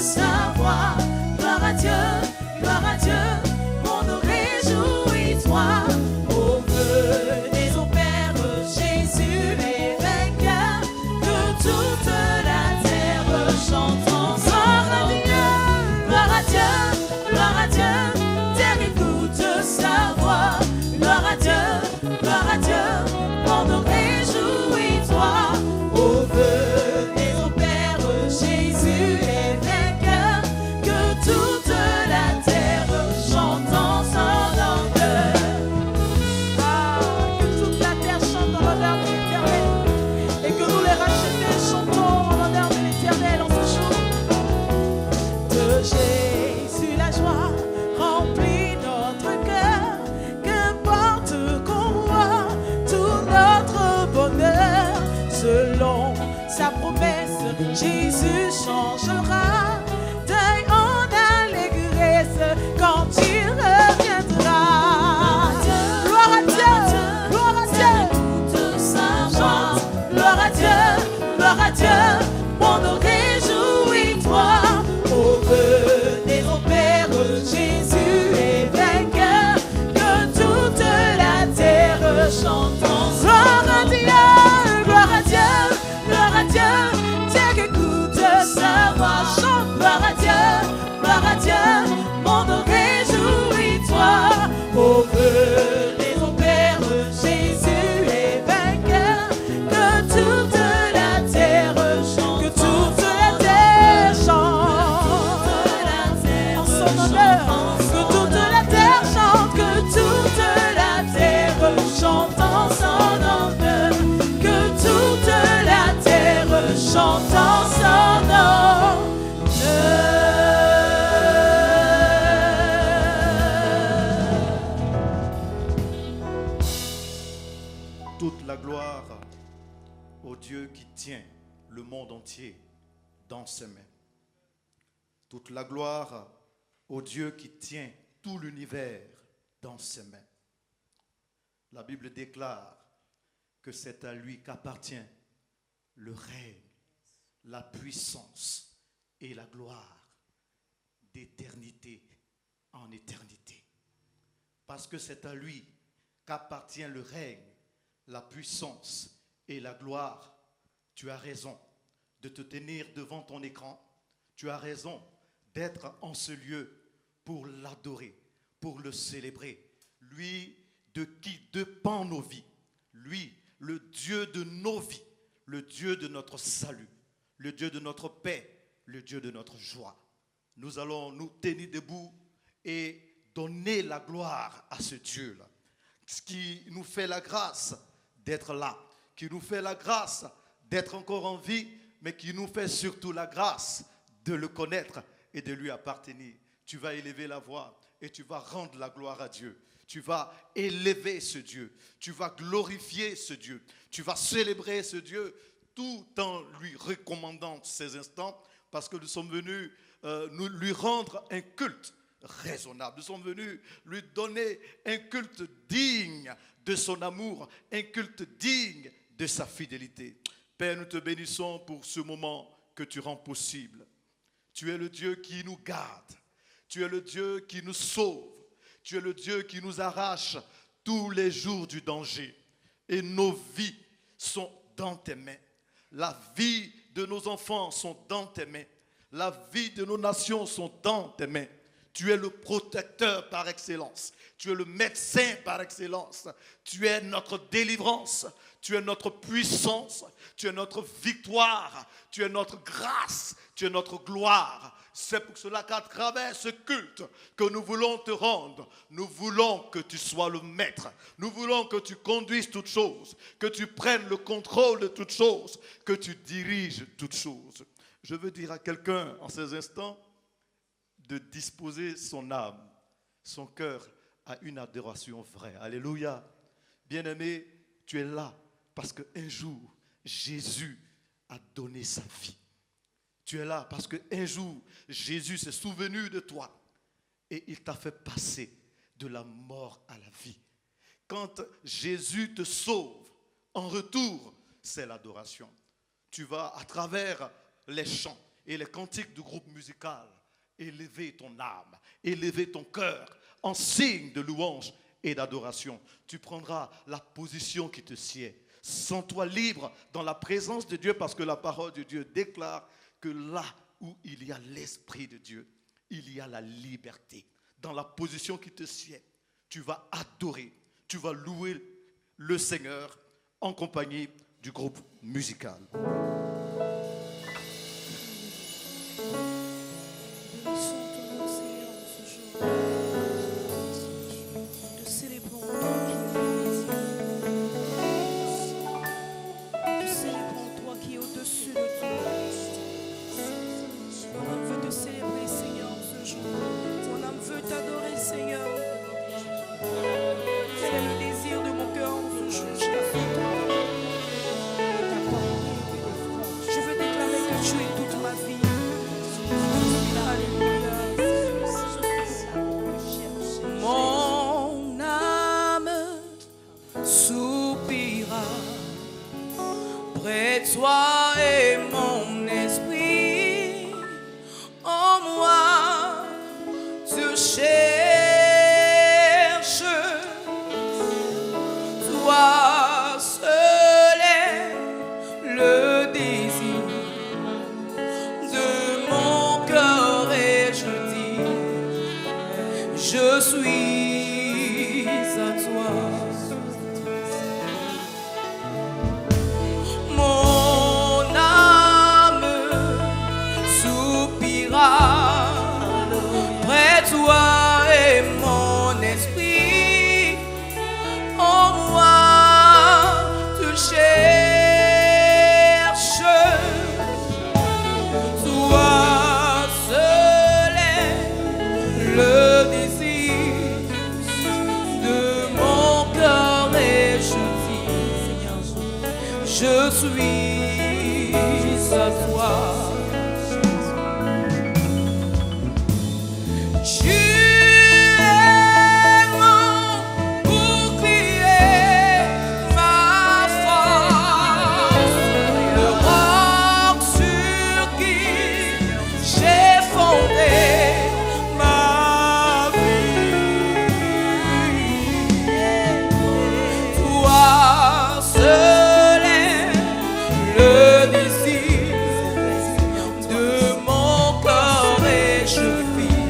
sa voix. Gloire à Dieu, on nous réjouit, toi. Oh, venez au Père, Jésus est vainqueur, que toute la terre chante ensemble. Gloire à Dieu, terre écoute sa voix. Gloire à Dieu, on nous réjouit, toi. Oh, venez au Père, Jésus est vainqueur, que toute la terre chante en son honneur. Ah, que toute la terre chante en l'honneur de l'Éternel, et que nous les rachetés chantons en l'honneur de l'Éternel en ce jour. De Jésus la joie remplit notre cœur, qu'importe qu'on voit tout notre bonheur. Selon sa promesse, Jésus changera deuil en allégresse quand il reviendra. Gloire à Dieu, toute sa joie. Gloire à Dieu, on nous réjouit, toi. Oh, venez au Père, Jésus est vainqueur, que toute la terre chante ensemble. Gloire à Dieu, Dieu qui écoute sa voix. Chante, gloire à Dieu, on nous réjouit, toi. Oh, venez au Père, Jésus est vainqueur, que toute la terre chante, que toute la terre chante en son honneur, que toute la terre chante, que toute la terre chante en son honneur, que toute la terre chante en son honneur. Toute la gloire au Dieu qui tient le monde entier dans ses mains. Toute la gloire au Dieu qui tient tout l'univers dans ses mains. La Bible déclare que c'est à lui qu'appartient le règne, la puissance et la gloire d'éternité en éternité. Parce que c'est à lui qu'appartient le règne, la puissance et la gloire. Tu as raison de te tenir devant ton écran. Tu as raison d'être en ce lieu pour l'adorer, pour le célébrer. Lui de qui dépend nos vies. Lui, le Dieu de nos vies, le Dieu de notre salut, le Dieu de notre paix, le Dieu de notre joie. Nous allons nous tenir debout et donner la gloire à ce Dieu-là, qui nous fait la grâce d'être là, qui nous fait la grâce d'être encore en vie, mais qui nous fait surtout la grâce de le connaître et de lui appartenir. Tu vas élever la voix et tu vas rendre la gloire à Dieu. Tu vas élever ce Dieu, tu vas glorifier ce Dieu, tu vas célébrer ce Dieu tout en lui recommandant ces instants, parce que nous sommes venus nous lui rendre un culte raisonnable. Nous sommes venus lui donner un culte digne de son amour, un culte digne de sa fidélité. Père, nous te bénissons pour ce moment que tu rends possible. Tu es le Dieu qui nous garde, tu es le Dieu qui nous sauve. Tu es le Dieu qui nous arrache tous les jours du danger. Et nos vies sont dans tes mains. La vie de nos enfants sont dans tes mains. La vie de nos nations sont dans tes mains. Tu es le protecteur par excellence. Tu es le médecin par excellence. Tu es notre délivrance. Tu es notre puissance. Tu es notre victoire. Tu es notre grâce. Tu es notre gloire. C'est pour cela qu'à travers ce culte que nous voulons te rendre, nous voulons que tu sois le maître. Nous voulons que tu conduises toutes choses, que tu prennes le contrôle de toutes choses, que tu diriges toutes choses. Je veux dire à quelqu'un en ces instants de disposer son âme, son cœur à une adoration vraie. Alléluia. Bien-aimé, tu es là parce qu'un jour, Jésus a donné sa vie. Tu es là parce qu'un jour, Jésus s'est souvenu de toi et il t'a fait passer de la mort à la vie. Quand Jésus te sauve, en retour, c'est l'adoration. Tu vas à travers les chants et les cantiques du groupe musical, élever ton âme, élever ton cœur en signe de louange et d'adoration. Tu prendras la position qui te sied. Sens-toi libre dans la présence de Dieu parce que la parole de Dieu déclare que là où il y a l'Esprit de Dieu, il y a la liberté. Dans la position qui te sied, tu vas adorer, tu vas louer le Seigneur en compagnie du groupe musical. Bénissons ton nom, Seigneur, en ce jour. Nous célébrons toi qui es le Nous célébrons toi qui est au-dessus de tout. Mon âme veut te célébrer, Seigneur, en ce jour. Mon âme veut t'adorer, Seigneur. Tel est le désir de mon cœur en ce jour. Je veux déclarer que tu es toute ma vie. Alléluia. Mon âme soupira près de toi et mon esprit en moi te cherche. Toi seul est le désir de mon cœur et je dis, je suis à toi. Mon âme soupira près de toi et mon esprit en moi te cherche. Toi seul est le désir de mon cœur et je dis, je suis à toi. Tu es mon bouclier, ma force, le roc sur qui j'ai fondé ma vie. Toi seul est le désir de mon cœur et je vis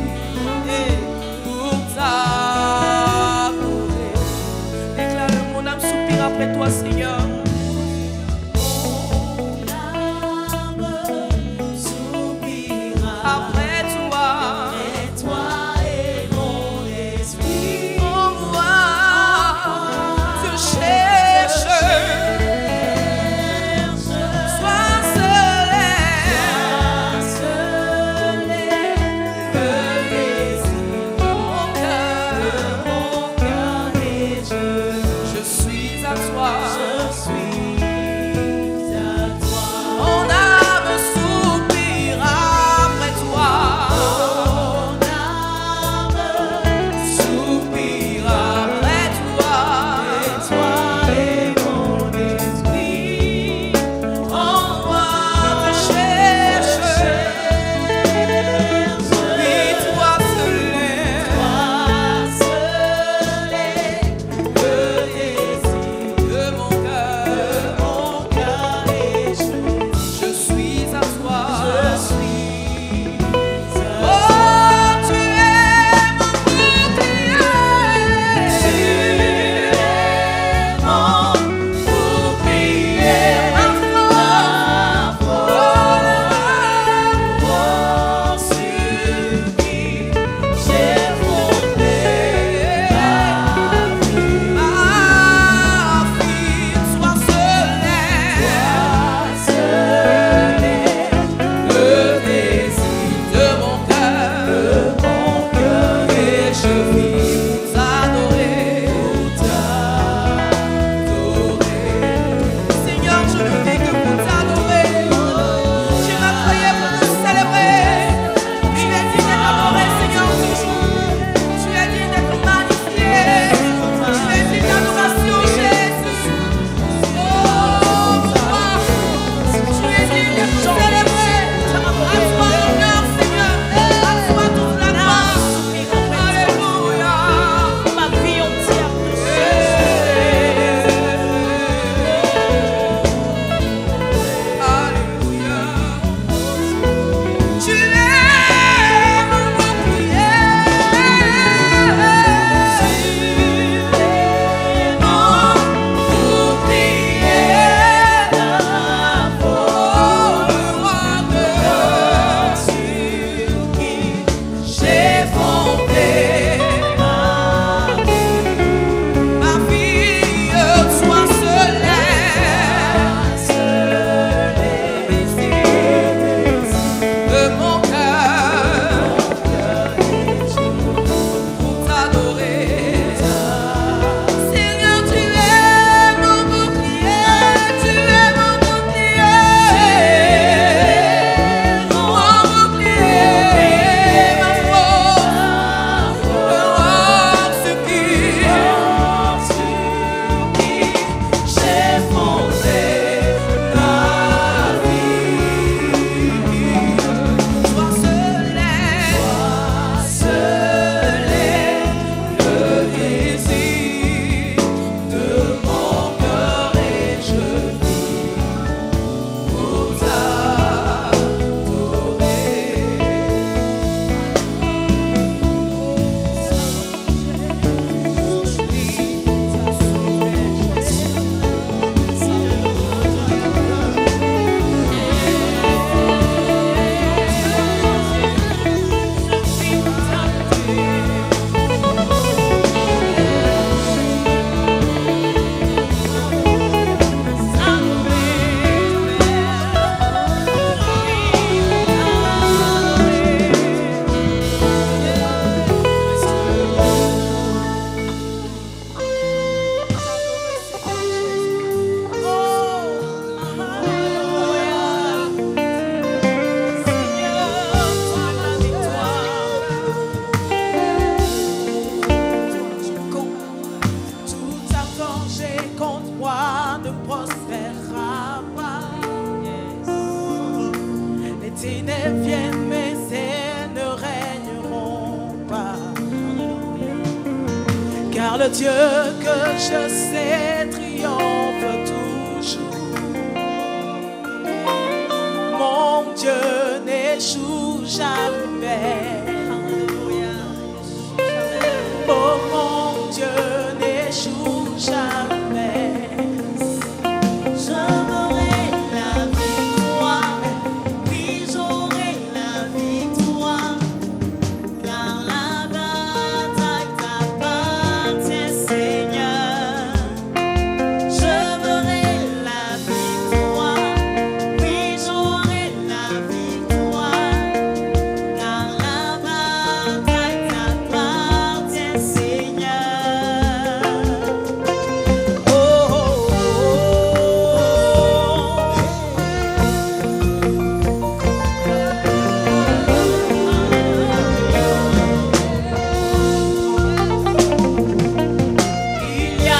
car le Dieu que je sais triomphe toujours. Mon Dieu n'échoue jamais. Oh, mon Dieu n'échoue jamais. J'aurai la victoire, oui j'aurai la victoire, car la bataille t'appartient Seigneur. J'aurai la victoire, oui j'aurai la victoire, car la bataille t'appartient Seigneur. Il y a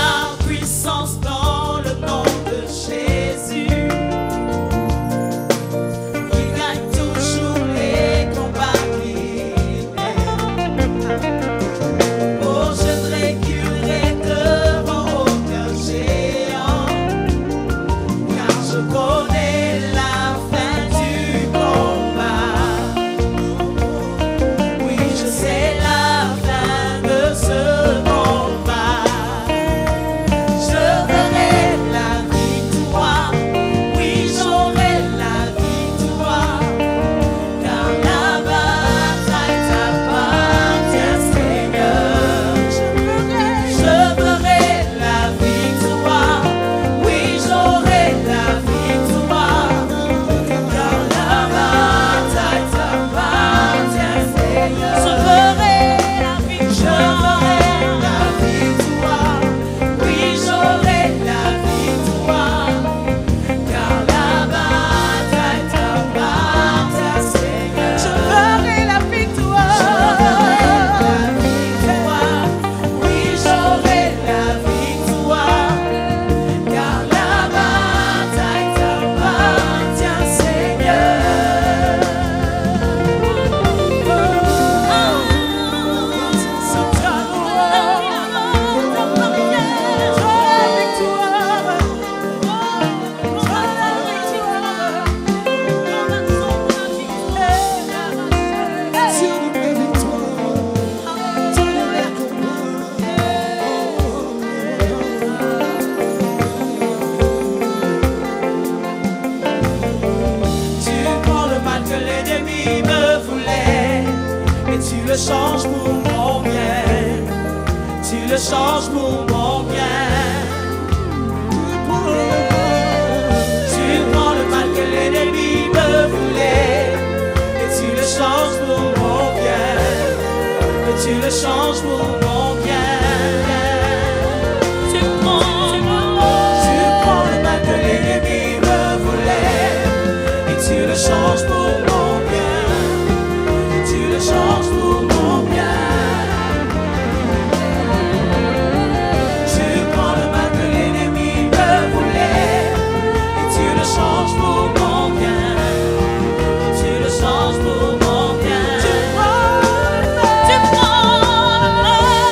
puissance dans le nom de Jésus. Il gagne toujours les combats qu'il mène. Oh, je ne reculerai devant aucun géant, car je connais la fin du combat. Oui, je sais la fin de ce combat. J'aurai la victoire, oui j'aurai la victoire, car la bataille t'appartient Seigneur. J'aurai la victoire, oui j'aurai la victoire, car la bataille t'appartient Seigneur. J'aurai la victoire, oui j'aurai la victoire, car la bataille t'appartient Seigneur. J'aurai la victoire. Oui, j'aurai la victoire, car la bataille t'appartient Seigneur. Tu prends le mal que l'ennemi me voulait et tu le changes pour mon bien. Tu le changes pour mon bien. Tu prends le mal que l'ennemi me voulait et tu le changes pour mon bien. Et tu le changes pour mon bien. Tu prends le mal que l'ennemi me voulait et tu le changes pour mon bien. Et tu le changes pour mon bien. Tu prends le mal que l'ennemi me voulait et tu le changes pour mon bien. Et tu le changes pour mon bien. Tu prends le mal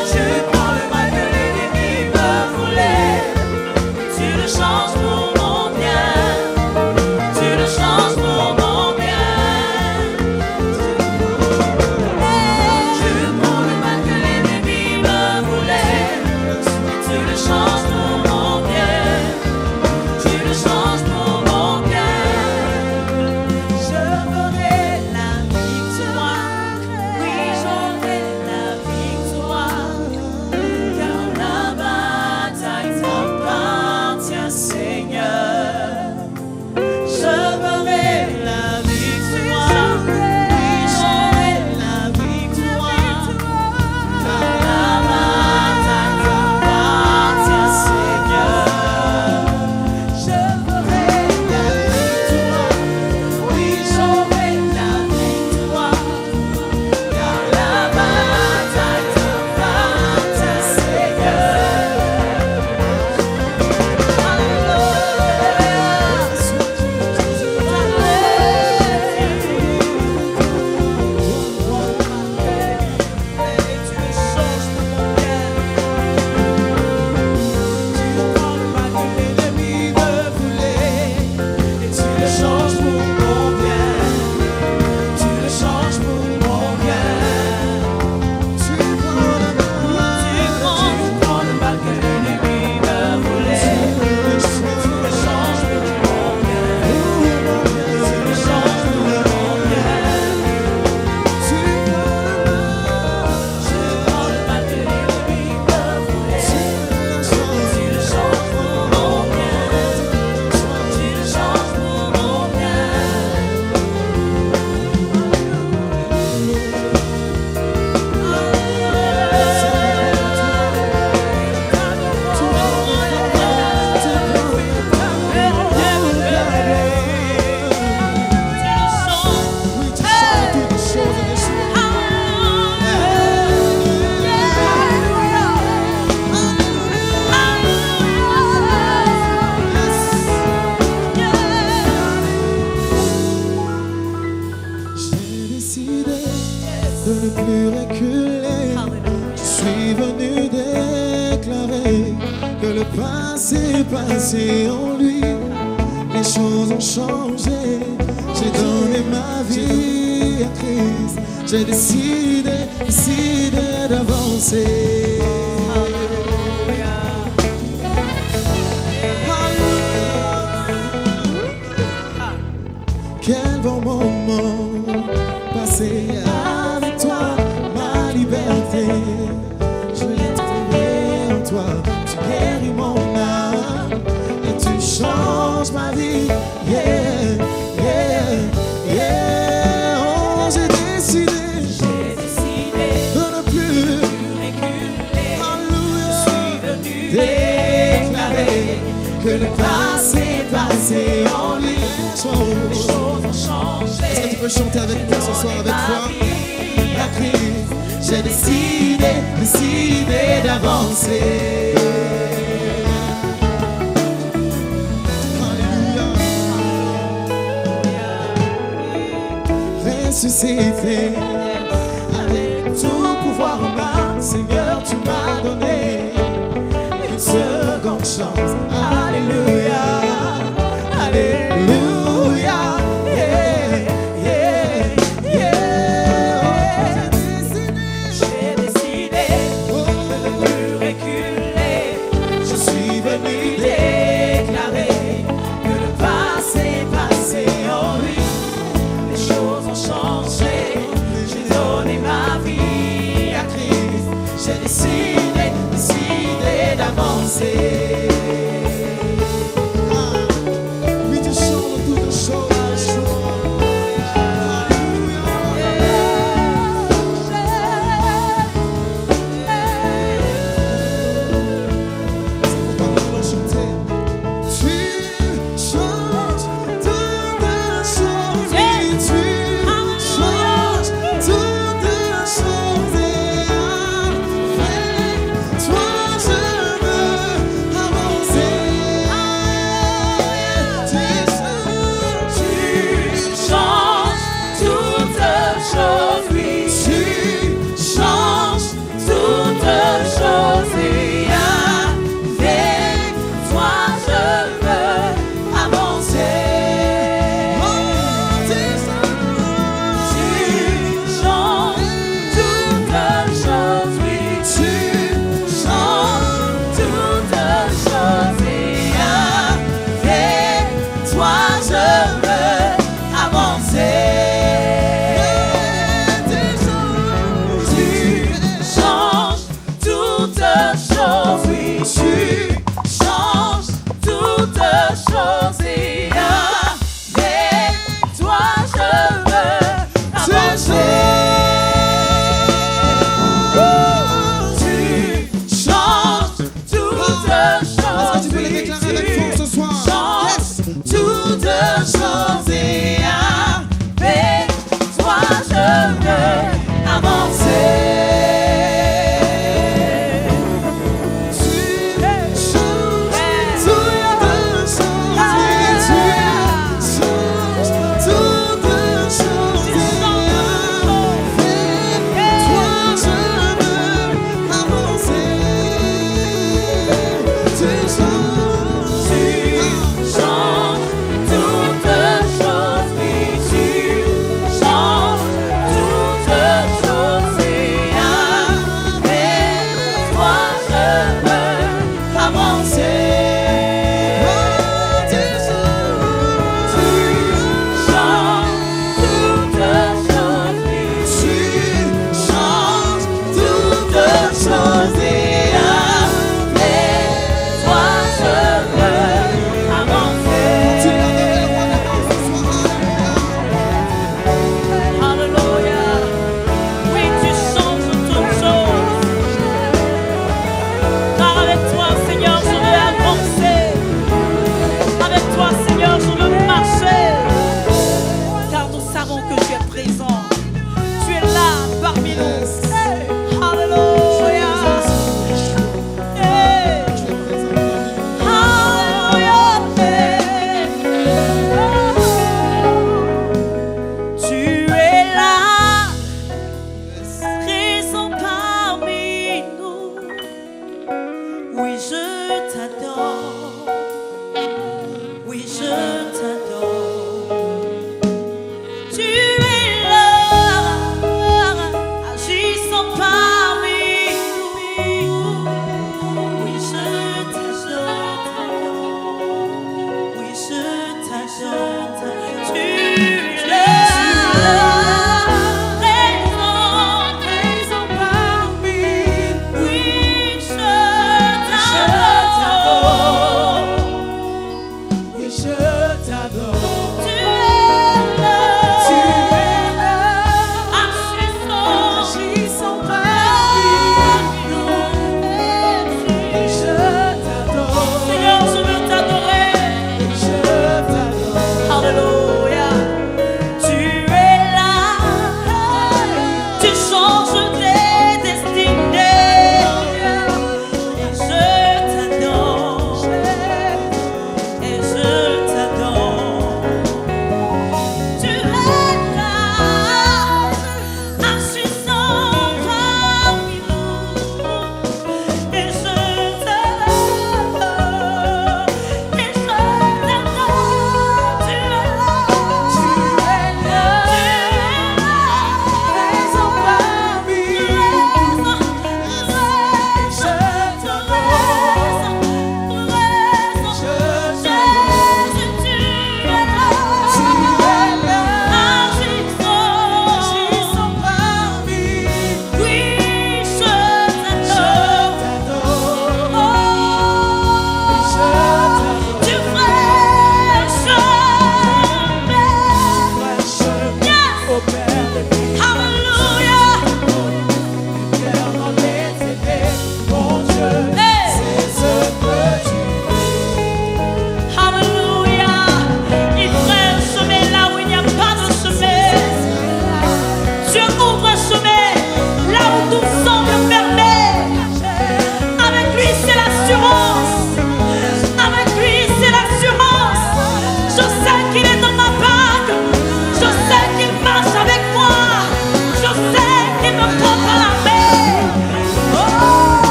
de ne plus reculer. Je suis venu déclarer que le passé est passé en lui. Les choses ont changé. J'ai donné ma vie à Christ. J'ai décidé d'avancer. Quel bon moment passé avec toi, ma liberté. Je l'ai trouvé en toi, tu guéris mon âme et tu changes ma vie. Yeah, yeah, yeah. Oh, j'ai décidé de ne plus reculer. Alléluia. Je suis venu déclarer que le passé est passé en lui. les choses ont changé. Est-ce que tu peux chanter avec moi ce soir avec foi? La Christ, j'ai décidé d'avancer. Alléluia. Ressuscité, avec tout pouvoir en main, Seigneur, tu m'as donné une seconde chance. Alléluia. Alléluia, yeah, yeah, yeah. J'ai décidé de ne plus reculer. Je suis venu Déclarer que le passé est passé en lui. Les choses ont changé. J'ai donné ma vie à Christ. J'ai décidé d'avancer. Oui, tu chantes toutes choses.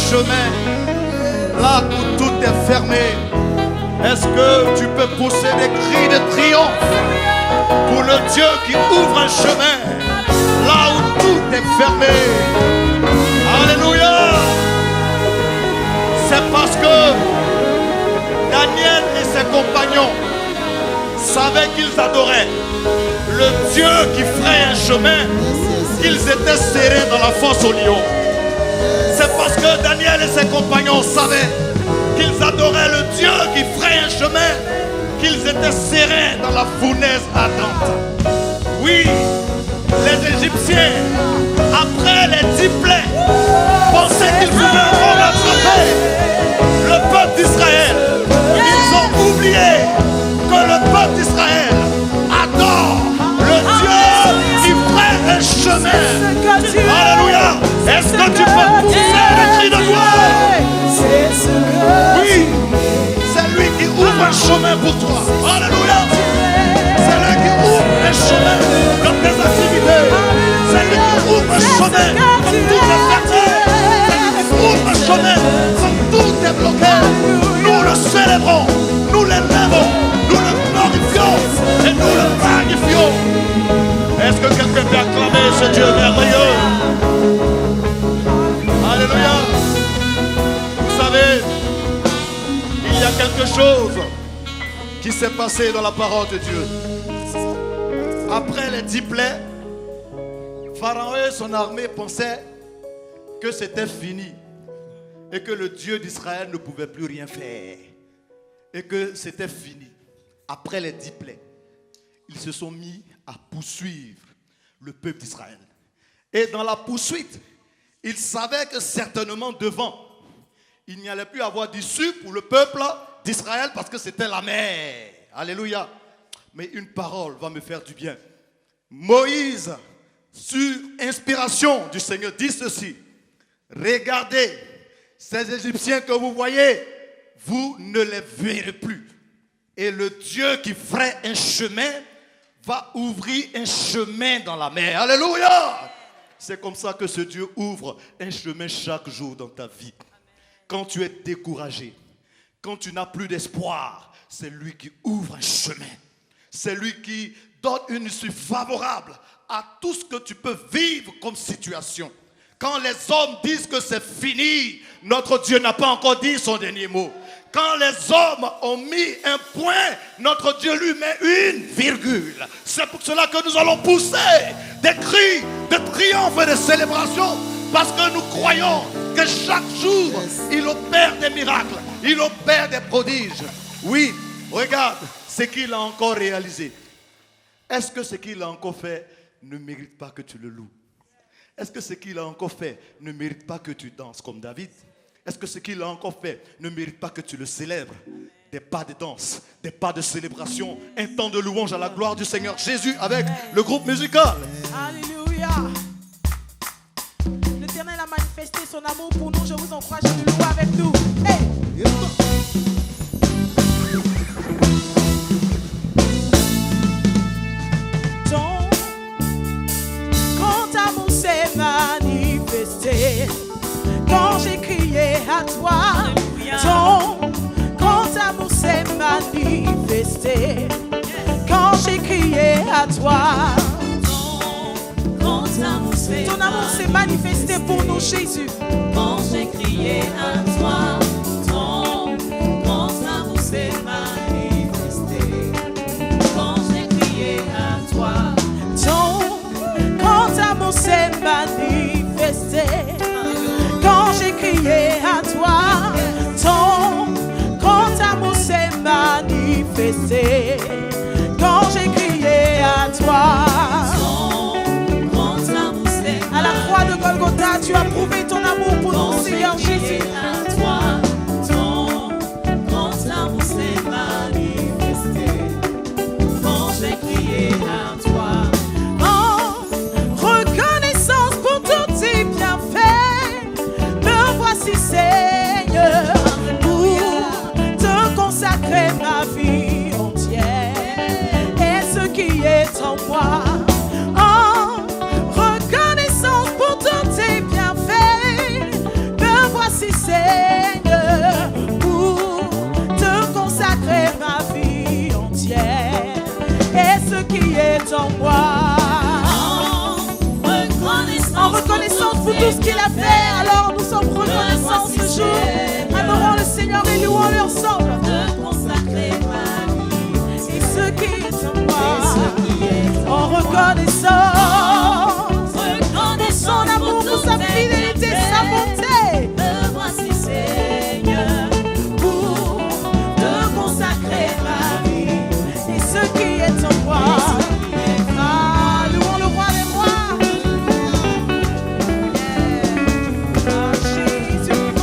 chemin là où tout est fermé. Est-ce que tu peux pousser des cris de triomphe pour le Dieu qui ouvre un chemin là où tout est fermé? Alléluia! C'est parce que Daniel et ses compagnons savaient qu'ils adoraient le Dieu qui ferait un chemin qu'ils étaient serrés dans la fosse aux lions. C'est parce que Daniel et ses compagnons savaient qu'ils adoraient le Dieu qui ferait un chemin qu'ils étaient serrés dans la fournaise ardente. Oui, les Égyptiens, après les 10 plaies, pensaient qu'ils pouvaient encore rattraper le peuple d'Israël. Ils ont oublié que le peuple d'Israël adore le Dieu qui ferait un chemin. Alléluia. Est-ce que tu peux pousser le cri de gloire? Oui, c'est lui qui ouvre un chemin pour toi. Alléluia. C'est lui qui ouvre un chemin dans tes activités. C'est lui qui ouvre un chemin quand tout est fermé. C'est lui qui ouvre un chemin quand tout est bloqué. Nous le célébrons, nous l'élèvons, nous le glorifions et nous le magnifions. Est-ce que quelqu'un peut acclamer ce Dieu merveilleux? Alléluia. Vous savez, il y a quelque chose qui s'est passé dans la parole de Dieu. Après les 10 plaies, Pharaon et son armée pensaient que c'était fini et que le Dieu d'Israël ne pouvait plus rien faire et que c'était fini. Après les 10 plaies, ils se sont mis à poursuivre le peuple d'Israël. Et dans la poursuite, ils savaient que certainement devant, il n'y allait plus avoir d'issue pour le peuple d'Israël parce que c'était la mer. Alléluia. Mais une parole va me faire du bien. Moïse, sur inspiration du Seigneur, dit ceci. Regardez, ces Égyptiens que vous voyez, vous ne les verrez plus. Et le Dieu qui ferait un chemin va ouvrir un chemin dans la mer. Alléluia! C'est comme ça que ce Dieu ouvre un chemin chaque jour dans ta vie. Quand tu es découragé, quand tu n'as plus d'espoir, c'est lui qui ouvre un chemin. C'est lui qui donne une issue favorable à tout ce que tu peux vivre comme situation. Quand les hommes disent que c'est fini, notre Dieu n'a pas encore dit son dernier mot. Quand les hommes ont mis un point, notre Dieu lui met une virgule. C'est pour cela que nous allons pousser des cris de triomphe et de célébration. Parce que nous croyons que chaque jour, il opère des miracles. Il opère des prodiges. Oui, regarde ce qu'il a encore réalisé. Est-ce que ce qu'il a encore fait ne mérite pas que tu le loues? Est-ce que ce qu'il a encore fait ne mérite pas que tu danses comme David? Est-ce que ce qu'il a encore fait ne mérite pas que tu le célèbres? Des pas de danse, des pas de célébration, un temps de louange à la gloire du Seigneur Jésus avec le groupe musical. Alléluia. L'Éternel a manifesté son amour pour nous. Je vous encourage à le louer avec nous. Hey. Ton amour s'est manifesté quand j'ai crié à toi. Ton amour s'est manifesté quand j'ai crié à toi. Ton amour s'est manifesté pour nous, Jésus. Quand j'ai crié à toi, ton amour s'est manifesté. Quand j'ai crié à toi, Ton amour s'est manifesté. Quand j'ai crié à toi, ton amour s'est manifesté. Quand j'ai crié à toi. À la croix de Golgotha, tu as prouvé ton amour pour nous, Seigneur Jésus. À toi, est en moi. En reconnaissance pour tout ce qu'il a fait, alors nous sommes reconnaissants ce jour. Adorons le Seigneur et louons-le ensemble. De consacrer ma vie. Et ce qui est en moi, en reconnaissance pour son amour, pour sa fidélité, sa bonté. Me voici Seigneur, Pour te consacrer ma vie et ce qui est en moi. Ah, louons le roi des rois. Ah, Jésus.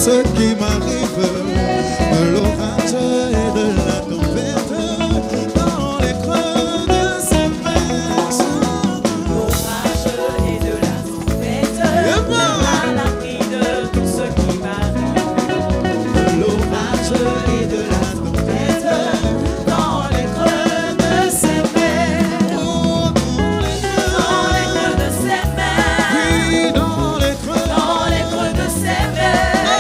ce qui m'arrive, de l'orage et de la tempête, dans les creux de ces mers. L'orage et de la tempête, à l'abri de tout ce qui m'arrive. L'orage et de la tempête, dans les creux de ces mers. Oh, Dans les creux de ces mers. oui, dans les creux De ces mers,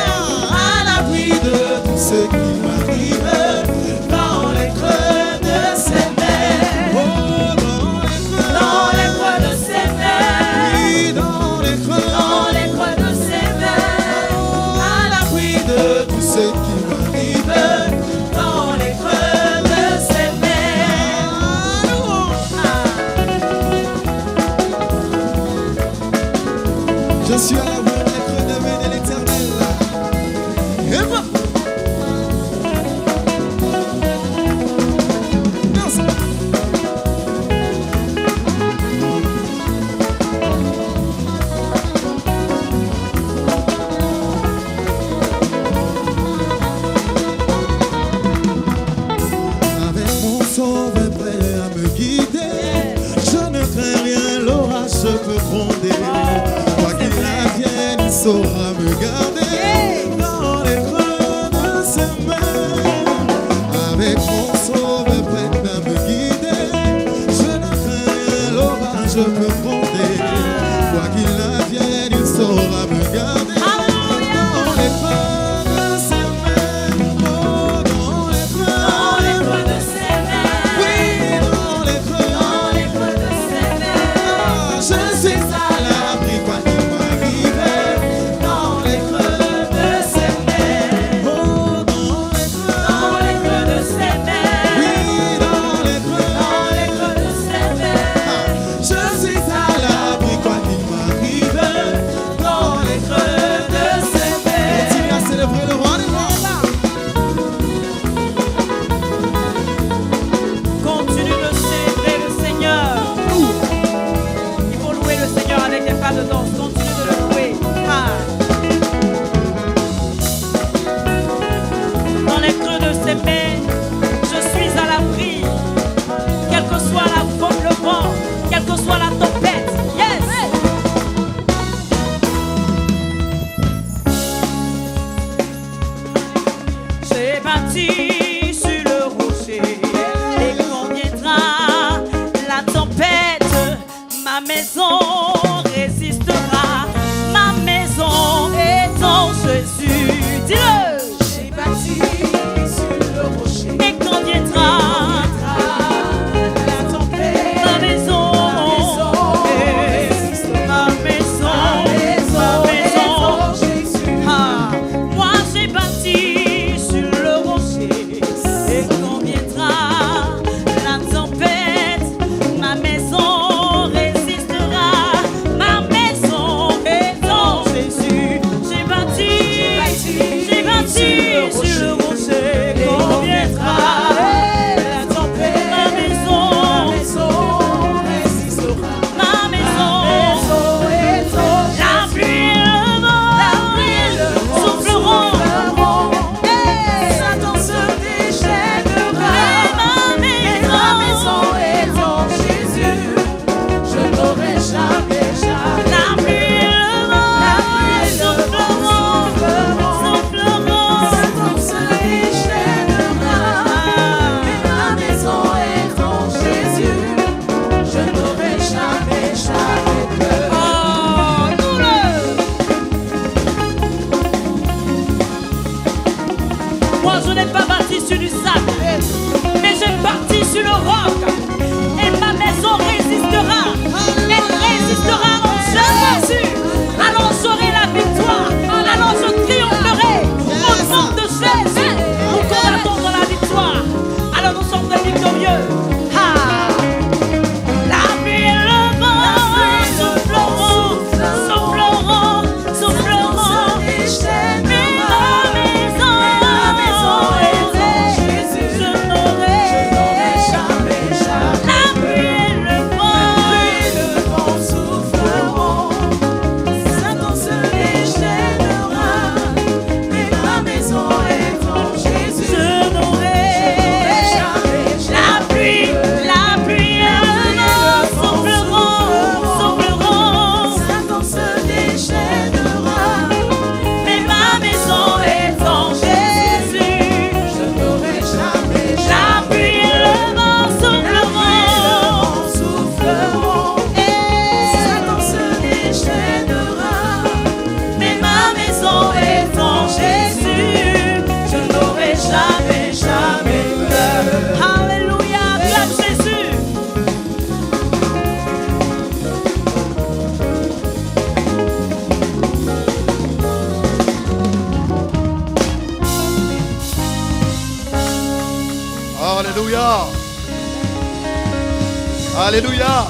à l'abri de de ce qui m'arrive. dans les creux de ces mers, Oh, dans les creux, de ces mers, oui, dans les creux de ces mers, à l'abri de de ce qui m'arrive. dans les creux de ces mers. Je suis à la voie des creux de veine de l'Éternel. Et moi. Merci. Avec mon sauveur prêt à me guider, je ne crains rien, l'orage peut gronder. Quoi qu'il advienne, il saura me garder dans les creux de ses mains. Avec mon sauveur prêt à me guider, je ne crains rien, l'orage peut gronder. Quoi qu'il advienne, il saura me garder dans les creux de ses mains. Oh, dans les creux. De ces mers, Oui, dans les creux, de ces mers, je suis à l'abri quoi qu'il m'arrive. dans les creux de ces mers, Oh, dans les creux, de ces mers, oui, dans les creux, de ces mers. je suis à Alléluia.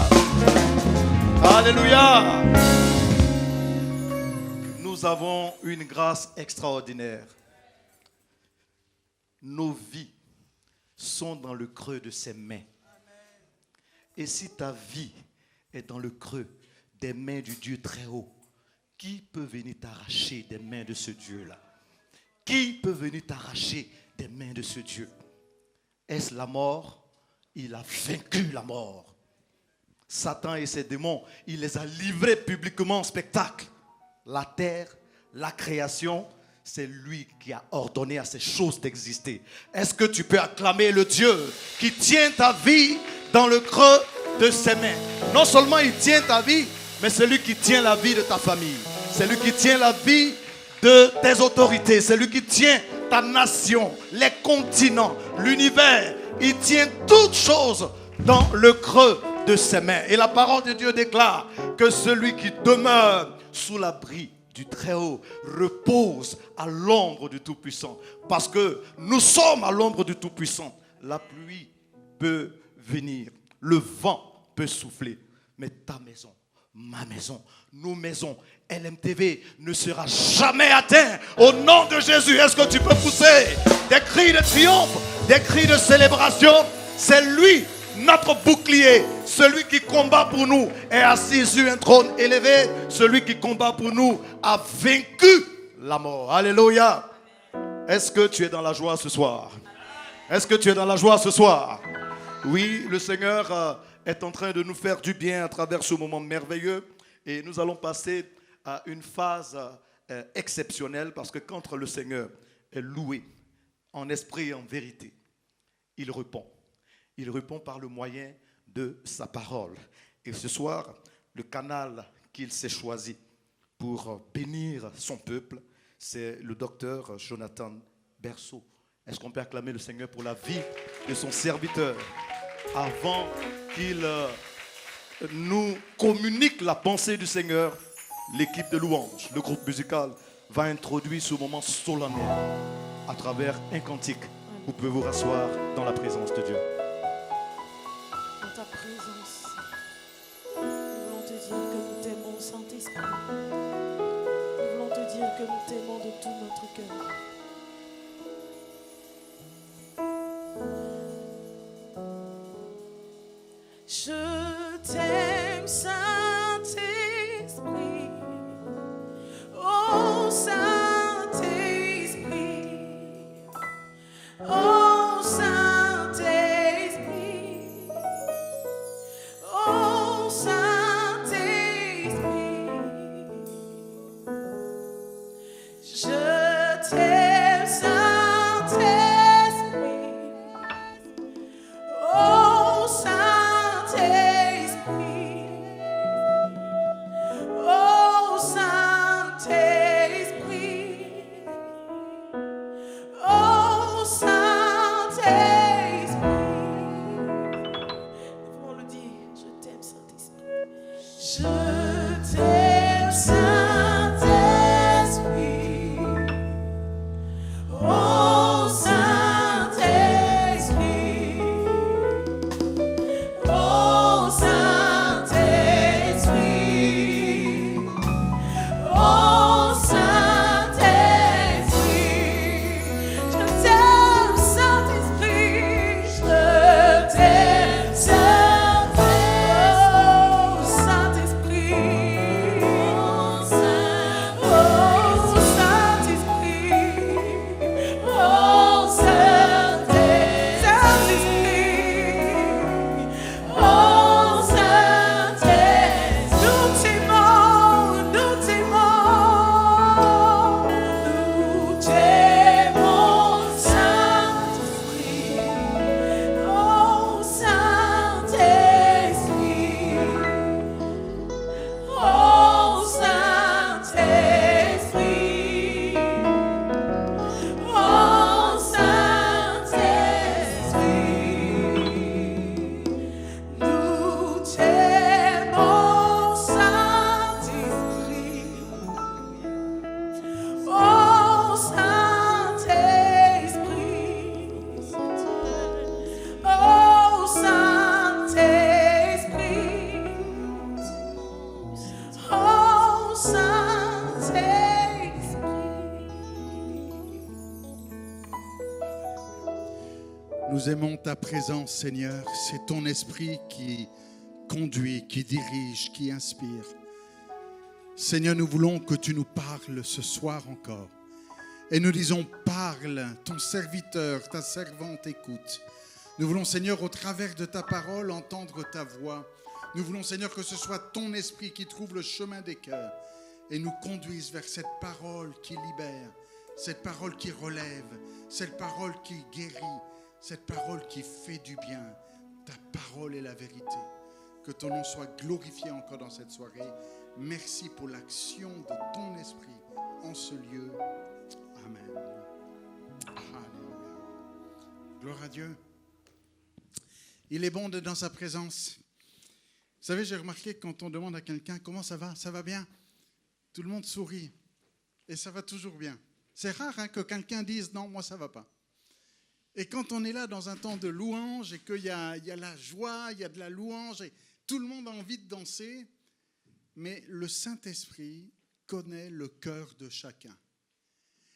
Alléluia. Nous avons une grâce extraordinaire. Nos vies sont dans le creux de ses mains. Et si ta vie est dans le creux des mains du Dieu très haut, qui peut venir t'arracher des mains de ce Dieu-là? Qui peut venir t'arracher des mains de ce Dieu? Est-ce la mort? Il a vaincu la mort. Satan et ses démons, il les a livrés publiquement en spectacle. La terre, la création, c'est lui qui a ordonné à ces choses d'exister. Est-ce que tu peux acclamer le Dieu qui tient ta vie dans le creux de ses mains? Non seulement il tient ta vie, mais c'est lui qui tient la vie de ta famille. C'est lui qui tient la vie de tes autorités. C'est lui qui tient ta nation, les continents, l'univers. Il tient toutes choses dans le creux de ses mains. Et la parole de Dieu déclare que celui qui demeure sous l'abri du Très-Haut repose à l'ombre du Tout-Puissant. Parce que nous sommes à l'ombre du Tout-Puissant. La pluie peut venir, le vent peut souffler, mais ta maison, ma maison, nos maisons, LMTV ne sera jamais atteint au nom de Jésus. Est-ce que tu peux pousser des cris de triomphe, des cris de célébration? C'est lui, notre bouclier, celui qui combat pour nous est assis sur un trône élevé. Celui qui combat pour nous a vaincu la mort. Alléluia. Est-ce que tu es dans la joie ce soir? Est-ce que tu es dans la joie ce soir? Oui, le Seigneur est en train de nous faire du bien à travers ce moment merveilleux. Et nous allons passer à une phase exceptionnelle, parce que quand le Seigneur est loué en esprit et en vérité, il répond. Il répond par le moyen de sa parole. Et ce soir, le canal qu'il s'est choisi pour bénir son peuple, c'est le docteur Jonathan Berceau. Est-ce qu'on peut acclamer le Seigneur pour la vie de son serviteur avant qu'il nous communique la pensée du Seigneur? L'équipe de louange, le groupe musical, va introduire ce moment solennel à travers un cantique. Vous pouvez vous rasseoir dans la présence de Dieu. Dans ta présence, nous voulons te dire que nous t'aimons, Saint-Esprit. Nous voulons te dire que nous t'aimons de tout notre cœur. Je t'aime, Saint-Esprit. Oh, Saint-Esprit. Oh, Saint-Esprit. Oh, Saint-Esprit. Je t'aime, Saint-Esprit. Oh, Saint-Esprit. Oh, Saint-Esprit. Oh, Saint-Esprit. On le dit, je t'aime, Saint-Esprit. Je t'aime, Saint-Esprit. Oh, Saint-Esprit. Oh, Saint-Esprit. Oh, Saint-Esprit. Je t'aime, Saint-Esprit. Je t'aime, Saint-Esprit. Oh, Saint-Esprit. Nous aimons ta présence, Seigneur. C'est ton esprit qui conduit, qui dirige, qui inspire. Seigneur, nous voulons que tu nous parles ce soir encore. Et nous disons, parle, ton serviteur, ta servante écoute. Nous voulons, Seigneur, au travers de ta parole, entendre ta voix. Nous voulons, Seigneur, que ce soit ton esprit qui trouve le chemin des cœurs et nous conduise vers cette parole qui libère, cette parole qui relève, cette parole qui guérit, cette parole qui fait du bien. Ta parole est la vérité. Que ton nom soit glorifié encore dans cette soirée. Merci pour l'action de ton esprit en ce lieu. Amen. Alléluia. Gloire à Dieu. Il est bon d'être dans sa présence. Vous savez, j'ai remarqué que quand on demande à quelqu'un comment ça va bien, tout le monde sourit et ça va toujours bien. C'est rare que quelqu'un dise non, moi ça va pas. Et quand on est là dans un temps de louange et qu'il y a la joie, il y a de la louange et tout le monde a envie de danser, mais le Saint-Esprit connaît le cœur de chacun.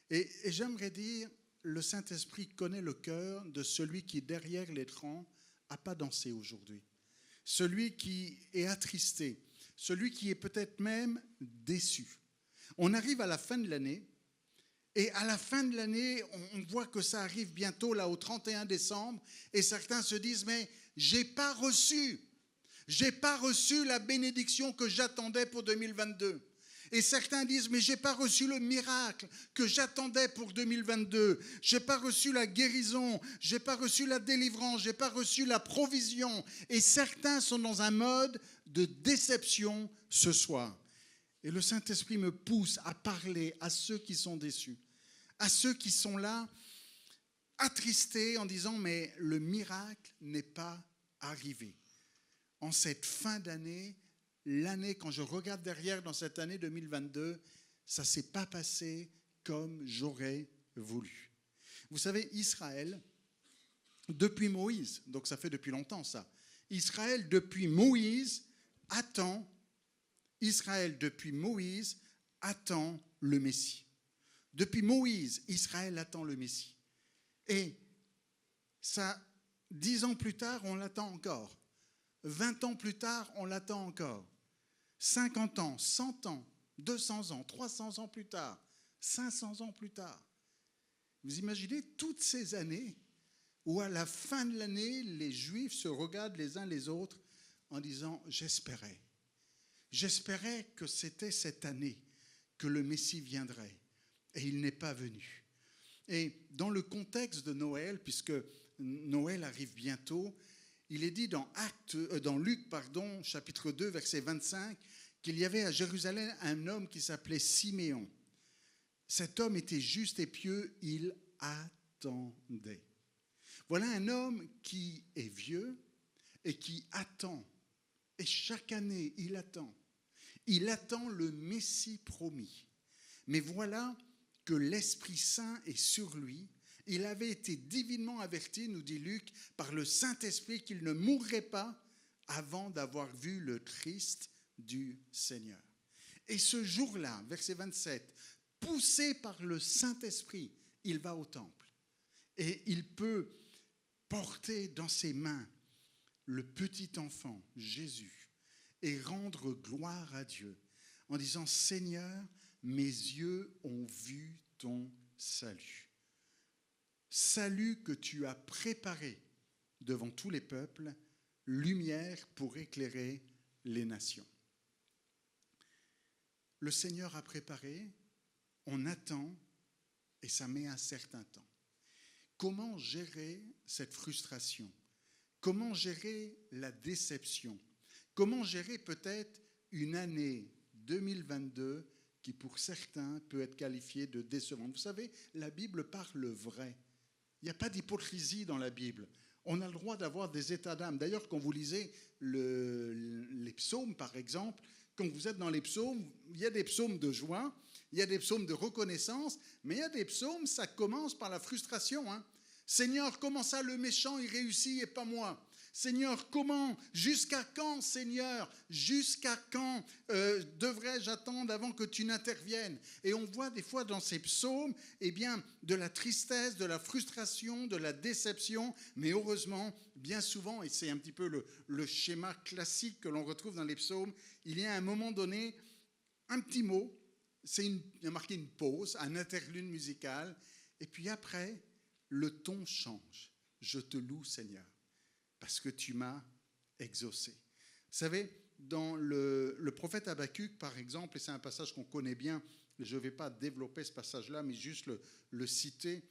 Et j'aimerais dire, le Saint-Esprit connaît le cœur de celui qui, derrière l'écran, n'a pas dansé aujourd'hui. Celui qui est attristé, celui qui est peut-être même déçu. On arrive à la fin de l'année, et à la fin de l'année, on voit que ça arrive bientôt, là, au 31 décembre, et certains se disent, mais j'ai pas reçu la bénédiction que j'attendais pour 2022. Et certains disent, mais j'ai pas reçu le miracle que j'attendais pour 2022. J'ai pas reçu la guérison, j'ai pas reçu la délivrance, j'ai pas reçu la provision. Et certains sont dans un mode de déception ce soir. Et le Saint-Esprit me pousse à parler à ceux qui sont déçus, à ceux qui sont là, attristés en disant, mais le miracle n'est pas arrivé. En cette fin d'année, l'année, quand je regarde derrière dans cette année 2022, ça ne s'est pas passé comme j'aurais voulu. Vous savez, Israël, depuis Moïse, donc ça fait depuis longtemps ça, Israël depuis Moïse attend le Messie. Depuis Moïse, Israël attend le Messie. Et ça, 10 ans plus tard, on l'attend encore. 20 ans plus tard, on l'attend encore. 50 ans, 100 ans, 200 ans, 300 ans plus tard, 500 ans plus tard. Vous imaginez toutes ces années où à la fin de l'année, les Juifs se regardent les uns les autres en disant « J'espérais que c'était cette année que le Messie viendrait. » Et il n'est pas venu. Et dans le contexte de Noël, puisque Noël arrive bientôt, il est dit dans Luc, chapitre 2, verset 25, qu'il y avait à Jérusalem un homme qui s'appelait Siméon. Cet homme était juste et pieux, il attendait. Voilà un homme qui est vieux et qui attend. Et chaque année, il attend. Il attend le Messie promis. Mais voilà que l'Esprit Saint est sur lui. Il avait été divinement averti, nous dit Luc, par le Saint-Esprit qu'il ne mourrait pas avant d'avoir vu le Christ du Seigneur. Et ce jour-là, verset 27, poussé par le Saint-Esprit, il va au temple. Et il peut porter dans ses mains le petit enfant, Jésus, et rendre gloire à Dieu en disant « Seigneur, mes yeux ont vu ton salut. » Salut que tu as préparé devant tous les peuples, lumière pour éclairer les nations. Le Seigneur a préparé, on attend et ça met un certain temps. Comment gérer cette frustration? Comment gérer la déception? Comment gérer peut-être une année 2022 qui pour certains peut être qualifiée de décevante? Vous savez, la Bible parle vrai. Il n'y a pas d'hypocrisie dans la Bible. On a le droit d'avoir des états d'âme. D'ailleurs, quand vous lisez les psaumes, par exemple, quand vous êtes dans les psaumes, il y a des psaumes de joie, il y a des psaumes de reconnaissance, mais il y a des psaumes, ça commence par la frustration. Seigneur, comment ça le méchant, il réussit et pas moi? Seigneur, comment? Jusqu'à quand, Seigneur? Jusqu'à quand devrais-je attendre avant que tu n'interviennes? Et on voit des fois dans ces psaumes, eh bien, de la tristesse, de la frustration, de la déception, mais heureusement, bien souvent, et c'est un petit peu le schéma classique que l'on retrouve dans les psaumes, il y a à un moment donné un petit mot, il y a marqué une pause, un interlude musical, et puis après, le ton change. Je te loue, Seigneur, parce que tu m'as exaucé. Vous savez, dans le prophète Habakkuk, par exemple, et c'est un passage qu'on connaît bien, je ne vais pas développer ce passage-là, mais juste le citer,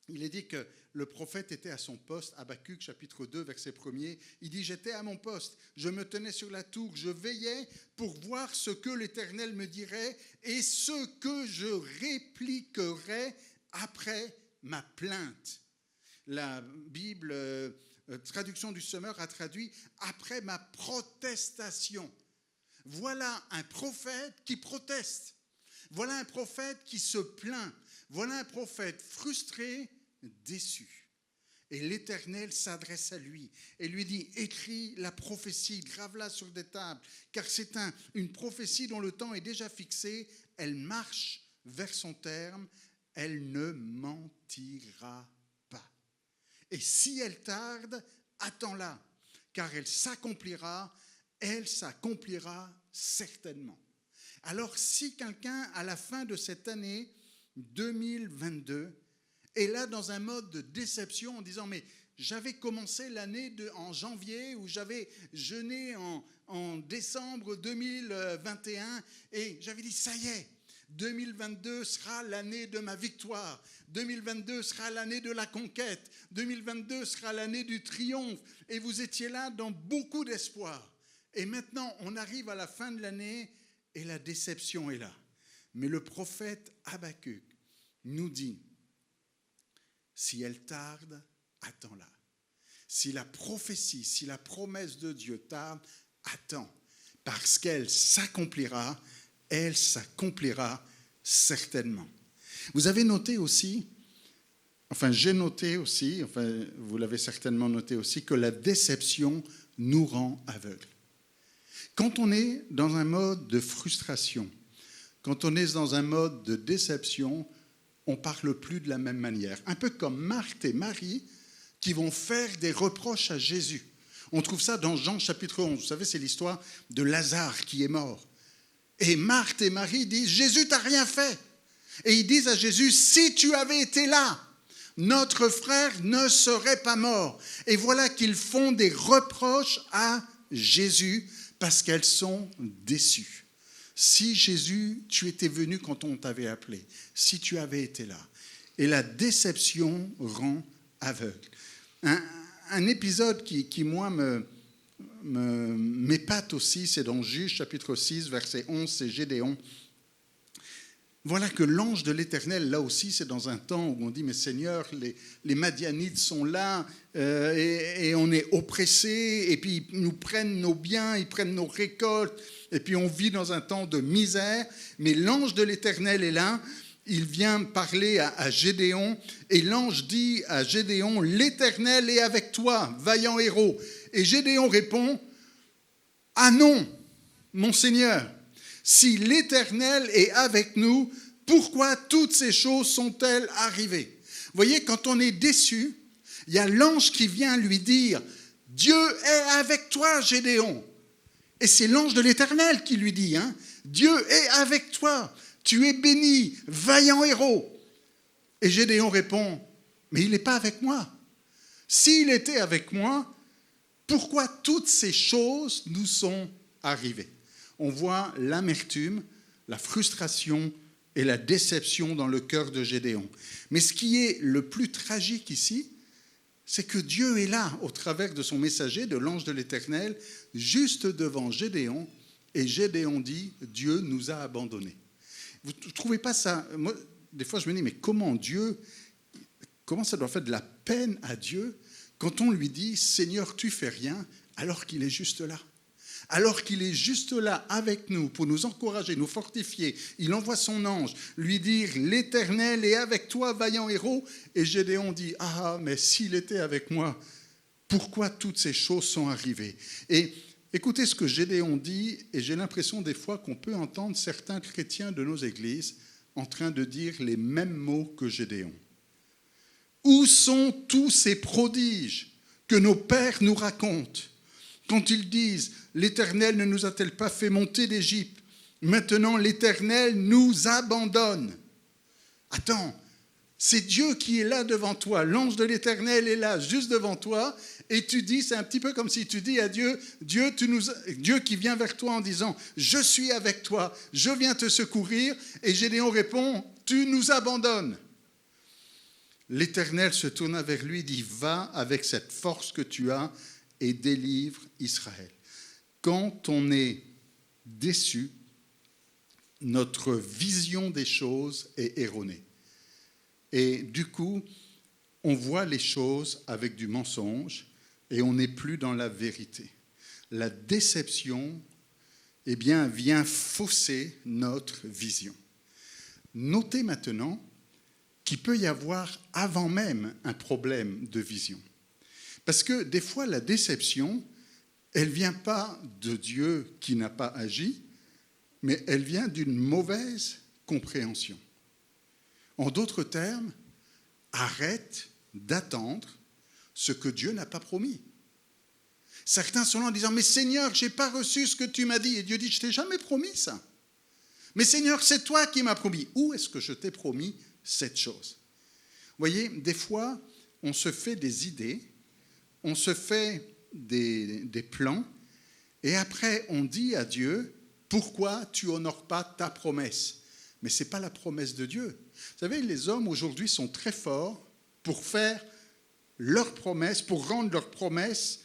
il est dit que le prophète était à son poste, Habakkuk, chapitre 2, verset 1er, il dit « J'étais à mon poste, je me tenais sur la tour, je veillais pour voir ce que l'Éternel me dirait et ce que je répliquerais après ma plainte. » La Bible, traduction du Semeur, a traduit « après ma protestation ». Voilà un prophète qui proteste. Voilà un prophète qui se plaint. Voilà un prophète frustré, déçu. Et l'Éternel s'adresse à lui et lui dit « Écris la prophétie, grave-la sur des tables, car c'est une prophétie dont le temps est déjà fixé. Elle marche vers son terme, elle ne mentira pas. Et si elle tarde, attends-la, car elle s'accomplira certainement. » Alors si quelqu'un, à la fin de cette année 2022, est là dans un mode de déception en disant « mais j'avais commencé l'année en janvier ou j'avais jeûné en décembre 2021 et j'avais dit « ça y est, 2022 sera l'année de ma victoire, 2022 sera l'année de la conquête, 2022 sera l'année du triomphe. » Et vous étiez là dans beaucoup d'espoir. Et maintenant, on arrive à la fin de l'année et la déception est là. Mais le prophète Habakkuk nous dit, si elle tarde, attends-la. Si la prophétie, si la promesse de Dieu tarde, attends. Parce qu'elle s'accomplira, elle s'accomplira certainement. Vous avez noté aussi, j'ai noté aussi, vous l'avez certainement noté aussi, que la déception nous rend aveugles. Quand on est dans un mode de frustration, quand on est dans un mode de déception, on ne parle plus de la même manière. Un peu comme Marthe et Marie qui vont faire des reproches à Jésus. On trouve ça dans Jean chapitre 11. Vous savez, c'est l'histoire de Lazare qui est mort. Et Marthe et Marie disent « Jésus t'a rien fait ». Et ils disent à Jésus « Si tu avais été là, notre frère ne serait pas mort ». Et voilà qu'ils font des reproches à Jésus parce qu'elles sont déçues. Si Jésus, tu étais venu quand on t'avait appelé, si tu avais été là. Et la déception rend aveugle. Un épisode qui moi, m'épate aussi, c'est dans Juge, chapitre 6, verset 11, c'est Gédéon. Voilà que l'ange de l'Éternel, là aussi, c'est dans un temps où on dit, mais Seigneur, les Madianites sont là et on est oppressés, et puis ils nous prennent nos biens, ils prennent nos récoltes, et puis on vit dans un temps de misère. Mais l'ange de l'Éternel est là, il vient parler à Gédéon, et l'ange dit à Gédéon, « L'Éternel est avec toi, vaillant héros. » Et Gédéon répond, « Ah non, mon Seigneur, si l'Éternel est avec nous, pourquoi toutes ces choses sont-elles arrivées ?» Vous voyez, quand on est déçu, il y a l'ange qui vient lui dire, « Dieu est avec toi, Gédéon. » Et c'est l'ange de l'Éternel qui lui dit, « Dieu est avec toi, tu es béni, vaillant héros. » Et Gédéon répond, « Mais il n'est pas avec moi. S'il était avec moi, pourquoi toutes ces choses nous sont arrivées ?» On voit l'amertume, la frustration et la déception dans le cœur de Gédéon. Mais ce qui est le plus tragique ici, c'est que Dieu est là, au travers de son messager, de l'ange de l'Éternel, juste devant Gédéon, et Gédéon dit « Dieu nous a abandonnés ». Vous ne trouvez pas ça? Moi, des fois, je me dis, mais comment ça doit faire de la peine à Dieu quand on lui dit « Seigneur, tu fais rien », alors qu'il est juste là. Alors qu'il est juste là avec nous pour nous encourager, nous fortifier. Il envoie son ange lui dire « L'Éternel est avec toi, vaillant héros ». Et Gédéon dit « Ah, mais s'il était avec moi, pourquoi toutes ces choses sont arrivées. Et écoutez ce que Gédéon dit, et j'ai l'impression des fois qu'on peut entendre certains chrétiens de nos églises en train de dire les mêmes mots que Gédéon. Où sont tous ces prodiges que nos pères nous racontent quand ils disent « L'Éternel ne nous a-t-il pas fait monter d'Égypte ? Maintenant l'Éternel nous abandonne. » Attends, c'est Dieu qui est là devant toi. L'ange de l'Éternel est là, juste devant toi. Et tu dis, c'est un petit peu comme si tu dis à Dieu, Dieu qui vient vers toi en disant, je suis avec toi, je viens te secourir. Et Gédéon répond, tu nous abandonnes. L'Éternel se tourna vers lui et dit, va avec cette force que tu as et délivre Israël. Quand on est déçu, notre vision des choses est erronée. Et du coup, on voit les choses avec du mensonge et on n'est plus dans la vérité. La déception, eh bien, vient fausser notre vision. Notez maintenant qu'il peut y avoir avant même un problème de vision. Parce que des fois, la déception, elle ne vient pas de Dieu qui n'a pas agi, mais elle vient d'une mauvaise compréhension. En d'autres termes, arrête d'attendre ce que Dieu n'a pas promis. Certains sont là en disant « Mais Seigneur, je n'ai pas reçu ce que tu m'as dit. » Et Dieu dit « Je ne t'ai jamais promis ça. Mais Seigneur, c'est toi qui m'as promis. Où est-ce que je t'ai promis cette chose ?» Vous voyez, des fois, on se fait des idées, on se fait des plans, et après on dit à Dieu « Pourquoi tu n'honores pas ta promesse ?» Mais ce n'est pas la promesse de Dieu. Vous savez, les hommes aujourd'hui sont très forts pour faire leurs promesses, pour rendre leurs promesses,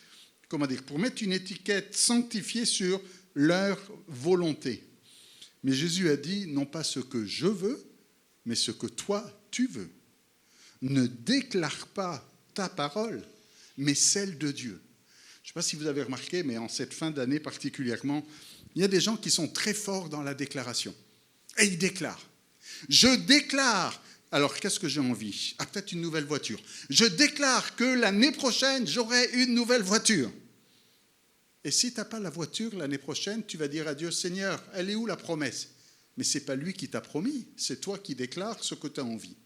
pour mettre une étiquette sanctifiée sur leur volonté. Mais Jésus a dit, non pas ce que je veux, mais ce que toi, tu veux. Ne déclare pas ta parole, mais celle de Dieu. Je ne sais pas si vous avez remarqué, mais en cette fin d'année particulièrement, il y a des gens qui sont très forts dans la déclaration. Et ils déclarent. Je déclare, alors qu'est-ce que j'ai envie ? Ah, peut-être une nouvelle voiture. Je déclare que l'année prochaine, j'aurai une nouvelle voiture. Et si tu n'as pas la voiture l'année prochaine, tu vas dire à Dieu, Seigneur, elle est où la promesse ? Mais ce n'est pas lui qui t'a promis, c'est toi qui déclares ce que tu as envie.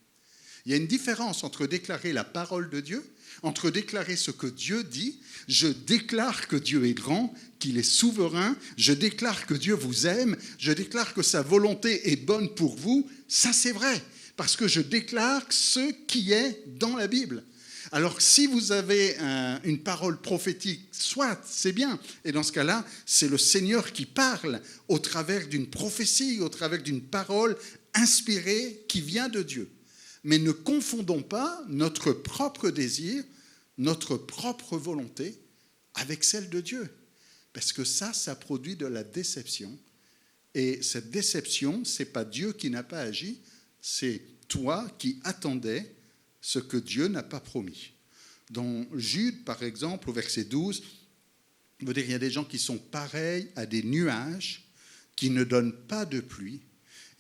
Il y a une différence entre déclarer la parole de Dieu, entre déclarer ce que Dieu dit. Je déclare que Dieu est grand, qu'il est souverain. Je déclare que Dieu vous aime. Je déclare que sa volonté est bonne pour vous. Ça, c'est vrai, parce que je déclare ce qui est dans la Bible. Alors, si vous avez une parole prophétique, soit, c'est bien. Et dans ce cas-là, c'est le Seigneur qui parle au travers d'une prophétie, au travers d'une parole inspirée qui vient de Dieu. Mais ne confondons pas notre propre désir, notre propre volonté avec celle de Dieu. Parce que ça produit de la déception. Et cette déception, ce n'est pas Dieu qui n'a pas agi, c'est toi qui attendais ce que Dieu n'a pas promis. Dans Jude, par exemple, au verset 12, il y a des gens qui sont pareils à des nuages qui ne donnent pas de pluie,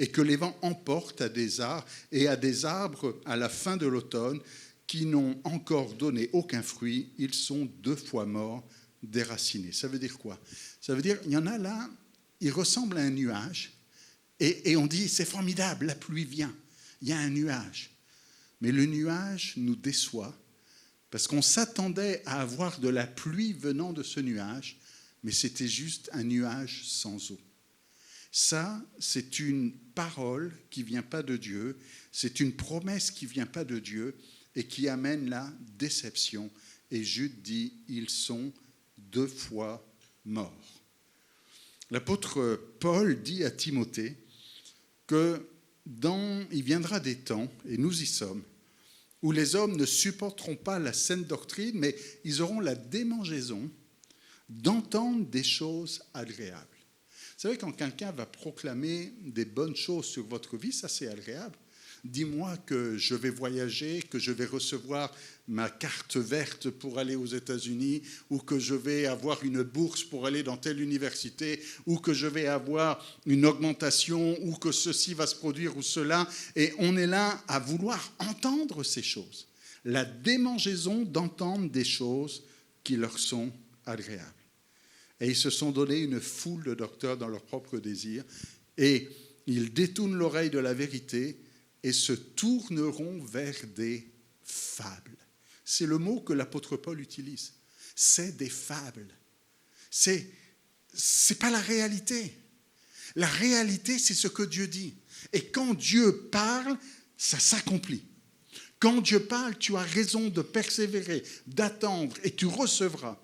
et que les vents emportent à des arbres à la fin de l'automne qui n'ont encore donné aucun fruit, ils sont 2 fois morts, déracinés. Ça veut dire quoi ? Ça veut dire, il y en a là, ils ressemblent à un nuage, et on dit, c'est formidable, la pluie vient, il y a un nuage. Mais le nuage nous déçoit, parce qu'on s'attendait à avoir de la pluie venant de ce nuage, mais c'était juste un nuage sans eau. Ça, c'est une parole qui ne vient pas de Dieu, c'est une promesse qui ne vient pas de Dieu et qui amène la déception. Et Jude dit, ils sont 2 fois morts. L'apôtre Paul dit à Timothée qu'il viendra des temps, et nous y sommes, où les hommes ne supporteront pas la saine doctrine, mais ils auront la démangeaison d'entendre des choses agréables. Vous savez, quand quelqu'un va proclamer des bonnes choses sur votre vie, ça c'est agréable. Dis-moi que je vais voyager, que je vais recevoir ma carte verte pour aller aux États-Unis, ou que je vais avoir une bourse pour aller dans telle université, ou que je vais avoir une augmentation, ou que ceci va se produire ou cela. Et on est là à vouloir entendre ces choses. La démangeaison d'entendre des choses qui leur sont agréables. Et ils se sont donné une foule de docteurs dans leurs propres désirs, et ils détournent l'oreille de la vérité et se tourneront vers des fables. C'est le mot que l'apôtre Paul utilise. C'est des fables. C'est pas la réalité. La réalité, c'est ce que Dieu dit. Et quand Dieu parle, ça s'accomplit. Quand Dieu parle, tu as raison de persévérer, d'attendre, et tu recevras.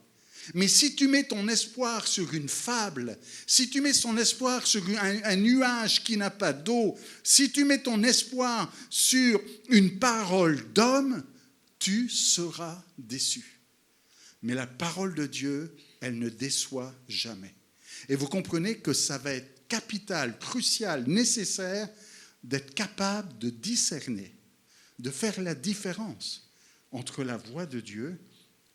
Mais si tu mets ton espoir sur une fable, si tu mets ton espoir sur un nuage qui n'a pas d'eau, si tu mets ton espoir sur une parole d'homme, tu seras déçu. Mais la parole de Dieu, elle ne déçoit jamais. Et vous comprenez que ça va être capital, crucial, nécessaire d'être capable de discerner, de faire la différence entre la voix de Dieu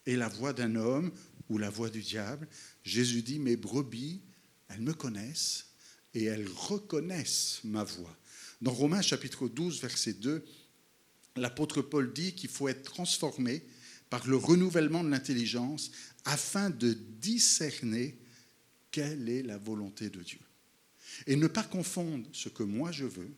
et la voix d'un homme ou la voix du diable. Jésus dit, mes brebis, elles me connaissent et elles reconnaissent ma voix. Dans Romains chapitre 12, verset 2, l'apôtre Paul dit qu'il faut être transformé par le renouvellement de l'intelligence afin de discerner quelle est la volonté de Dieu. Et ne pas confondre ce que moi je veux,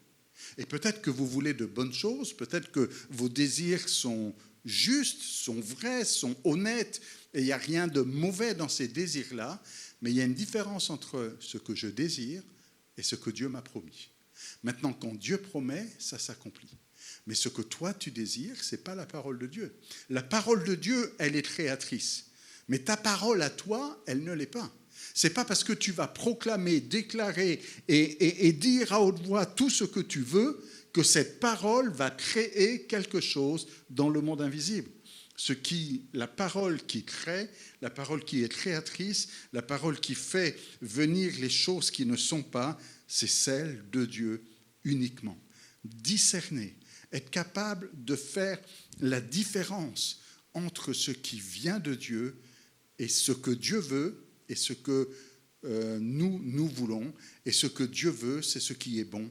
et peut-être que vous voulez de bonnes choses, peut-être que vos désirs sont justes, sont vrais, sont honnêtes, et il n'y a rien de mauvais dans ces désirs-là, mais il y a une différence entre ce que je désire et ce que Dieu m'a promis. Maintenant, quand Dieu promet, ça s'accomplit. Mais ce que toi tu désires, ce n'est pas la parole de Dieu. La parole de Dieu, elle est créatrice. Mais ta parole à toi, elle ne l'est pas. Ce n'est pas parce que tu vas proclamer, déclarer et dire à haute voix tout ce que tu veux que cette parole va créer quelque chose dans le monde invisible. La parole qui crée, la parole qui est créatrice, la parole qui fait venir les choses qui ne sont pas, c'est celle de Dieu uniquement. Discerner, être capable de faire la différence entre ce qui vient de Dieu et ce que Dieu veut et ce que nous voulons. Et ce que Dieu veut, c'est ce qui est bon,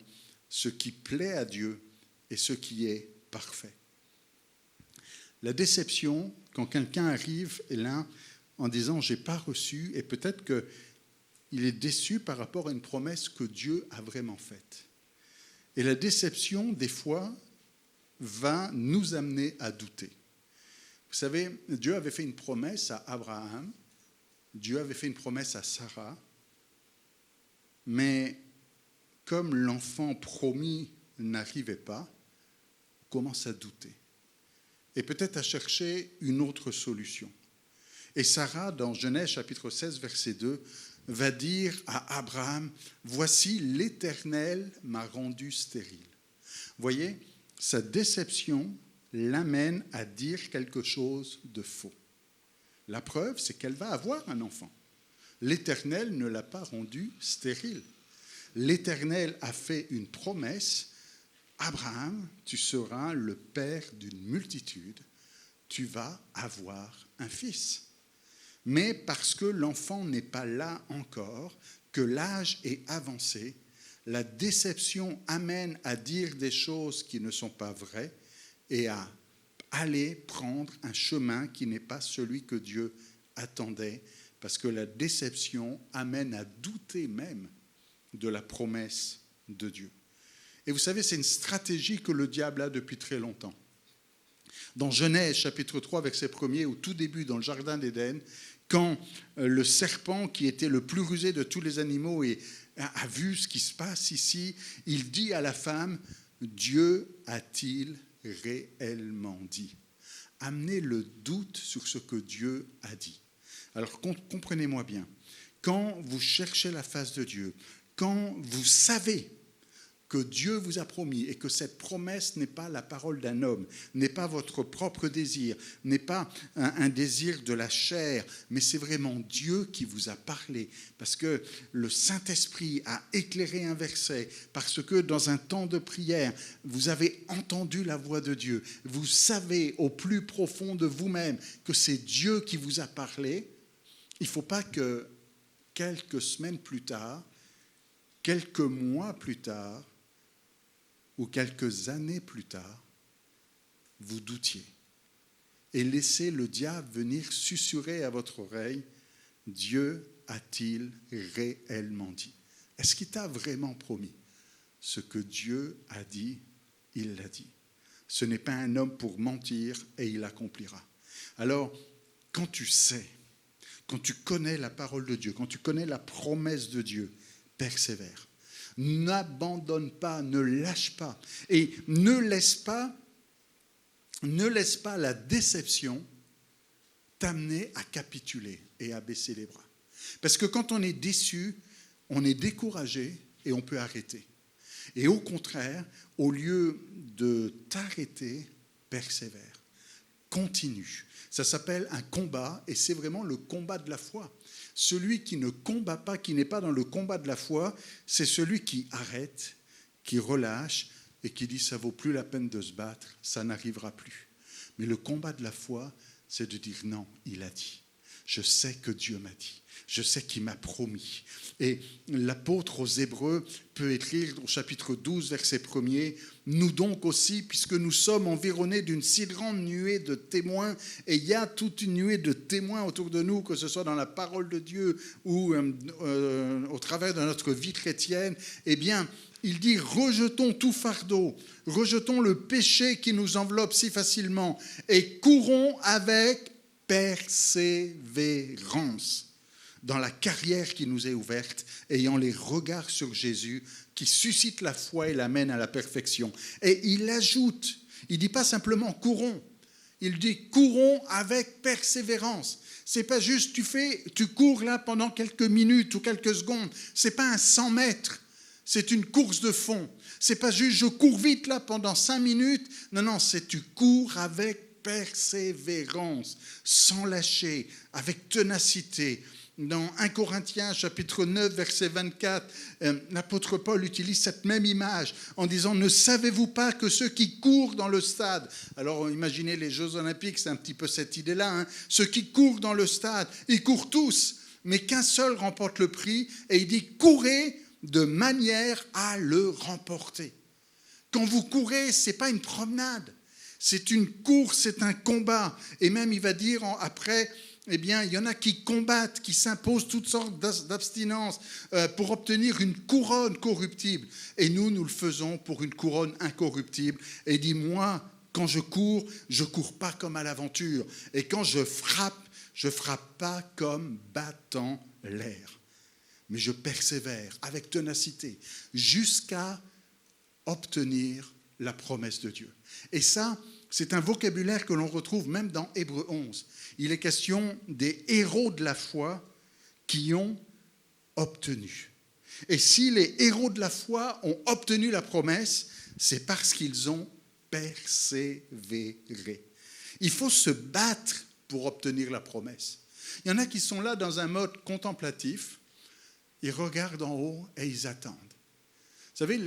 ce qui plaît à Dieu et ce qui est parfait. La déception, quand quelqu'un arrive là en disant « j'ai pas reçu », et peut-être qu'il est déçu par rapport à une promesse que Dieu a vraiment faite. Et la déception, des fois, va nous amener à douter. Vous savez, Dieu avait fait une promesse à Abraham, Dieu avait fait une promesse à Sarah, mais comme l'enfant promis n'arrivait pas, on commence à douter et peut-être à chercher une autre solution. Et Sarah, dans Genèse chapitre 16, verset 2, va dire à Abraham, « Voici, l'Éternel m'a rendu stérile. » Vous voyez, sa déception l'amène à dire quelque chose de faux. La preuve, c'est qu'elle va avoir un enfant. L'Éternel ne l'a pas rendu stérile. L'Éternel a fait une promesse. Abraham, tu seras le père d'une multitude. Tu vas avoir un fils. Mais parce que l'enfant n'est pas là encore, que l'âge est avancé, la déception amène à dire des choses qui ne sont pas vraies et à aller prendre un chemin qui n'est pas celui que Dieu attendait, parce que la déception amène à douter même de la promesse de Dieu. Et vous savez, c'est une stratégie que le diable a depuis très longtemps. Dans Genèse chapitre 3, verset 1er, au tout début, dans le jardin d'Éden, quand le serpent, qui était le plus rusé de tous les animaux, a vu ce qui se passe ici, il dit à la femme, « Dieu a-t-il réellement dit ?» Amenez le doute sur ce que Dieu a dit. Alors comprenez-moi bien, quand vous cherchez la face de Dieu, quand vous savez que Dieu vous a promis et que cette promesse n'est pas la parole d'un homme, n'est pas votre propre désir, n'est pas un désir de la chair, mais c'est vraiment Dieu qui vous a parlé, parce que le Saint-Esprit a éclairé un verset, parce que dans un temps de prière, vous avez entendu la voix de Dieu, vous savez au plus profond de vous-même que c'est Dieu qui vous a parlé. Il ne faut pas que quelques semaines plus tard, quelques mois plus tard, ou quelques années plus tard, vous doutiez. et laissez le diable venir susurrer à votre oreille, Dieu a-t-il réellement dit? Est-ce qu'il t'a vraiment promis? Ce que Dieu a dit, il l'a dit. Ce n'est pas un homme pour mentir et il accomplira. Alors, quand tu sais, quand tu connais la parole de Dieu, quand tu connais la promesse de Dieu, persévère. N'abandonne pas, ne lâche pas. Et ne laisse pas la déception t'amener à capituler et à baisser les bras. Parce que quand on est déçu, on est découragé et on peut arrêter. Et au contraire, au lieu de t'arrêter, persévère, continue. Ça s'appelle un combat et c'est vraiment le combat de la foi. Celui qui ne combat pas, qui n'est pas dans le combat de la foi, c'est celui qui arrête, qui relâche et qui dit ça vaut plus la peine de se battre, ça n'arrivera plus. Mais le combat de la foi, c'est de dire non, il a dit. Je sais que Dieu m'a dit. Je sais qu'il m'a promis. Et l'apôtre aux Hébreux peut écrire au chapitre 12, verset 1er, « Nous donc aussi, puisque nous sommes environnés d'une si grande nuée de témoins, et il y a toute une nuée de témoins autour de nous, que ce soit dans la parole de Dieu ou au travers de notre vie chrétienne, eh bien, il dit, rejetons tout fardeau, rejetons le péché qui nous enveloppe si facilement, et courons avec persévérance dans la carrière qui nous est ouverte, ayant les regards sur Jésus qui suscite la foi et l'amène à la perfection. Et il ajoute, il ne dit pas simplement courons, il dit courons avec persévérance. C'est pas juste tu cours là pendant quelques minutes ou quelques secondes, c'est pas un 100 mètres, c'est une course de fond. C'est pas juste je cours vite là pendant 5 minutes, non, c'est tu cours avec persévérance, sans lâcher, avec ténacité. Dans 1 Corinthiens, chapitre 9, verset 24, l'apôtre Paul utilise cette même image en disant « Ne savez-vous pas que ceux qui courent dans le stade » Alors imaginez les Jeux Olympiques, c'est un petit peu cette idée-là. Hein, ceux qui courent dans le stade, ils courent tous, mais qu'un seul remporte le prix. Et il dit « Courez de manière à le remporter ». Quand vous courez, ce n'est pas une promenade. C'est une course, c'est un combat. Et même, il va dire après, eh bien, il y en a qui combattent, qui s'imposent toutes sortes d'abstinences pour obtenir une couronne corruptible. Et nous le faisons pour une couronne incorruptible. Et il dit, moi, quand je cours pas comme à l'aventure. Et quand je frappe pas comme battant l'air. Mais je persévère avec ténacité jusqu'à obtenir la promesse de Dieu. Et ça, c'est un vocabulaire que l'on retrouve même dans Hébreux 11. Il est question des héros de la foi qui ont obtenu. Et si les héros de la foi ont obtenu la promesse, c'est parce qu'ils ont persévéré. Il faut se battre pour obtenir la promesse. Il y en a qui sont là dans un mode contemplatif, ils regardent en haut et ils attendent. Vous savez,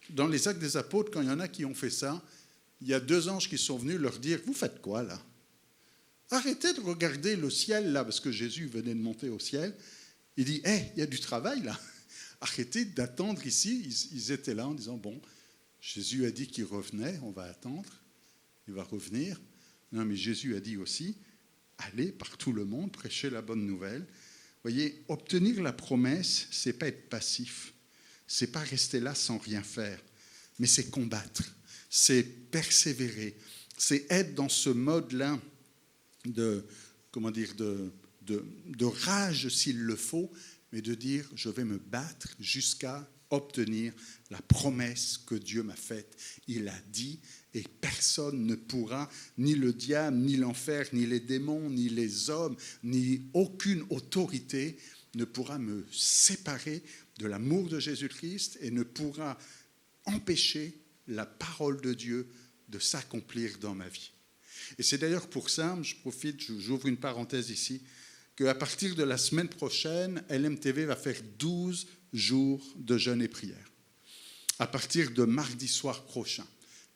dans les Actes des Apôtres, quand il y en a qui ont fait ça, il y a 2 anges qui sont venus leur dire « Vous faites quoi là ? Arrêtez de regarder le ciel là, parce que Jésus venait de monter au ciel. » Il dit « Hé, il y a du travail là. Arrêtez d'attendre ici. » Ils étaient là en disant « Bon, Jésus a dit qu'il revenait, on va attendre. Il va revenir. » Non, mais Jésus a dit aussi « Allez par tout le monde, prêchez la bonne nouvelle. » Vous voyez, obtenir la promesse, ce n'est pas être passif. Ce n'est pas rester là sans rien faire, mais c'est combattre, c'est persévérer, c'est être dans ce mode-là de rage s'il le faut, mais de dire je vais me battre jusqu'à obtenir la promesse que Dieu m'a faite. Il a dit et personne ne pourra, ni le diable, ni l'enfer, ni les démons, ni les hommes, ni aucune autorité ne pourra me séparer de l'amour de Jésus-Christ et ne pourra empêcher la parole de Dieu de s'accomplir dans ma vie. Et c'est d'ailleurs pour ça, j'ouvre une parenthèse ici, qu'à partir de la semaine prochaine, LMTV va faire 12 jours de jeûne et prière. À partir de mardi soir prochain.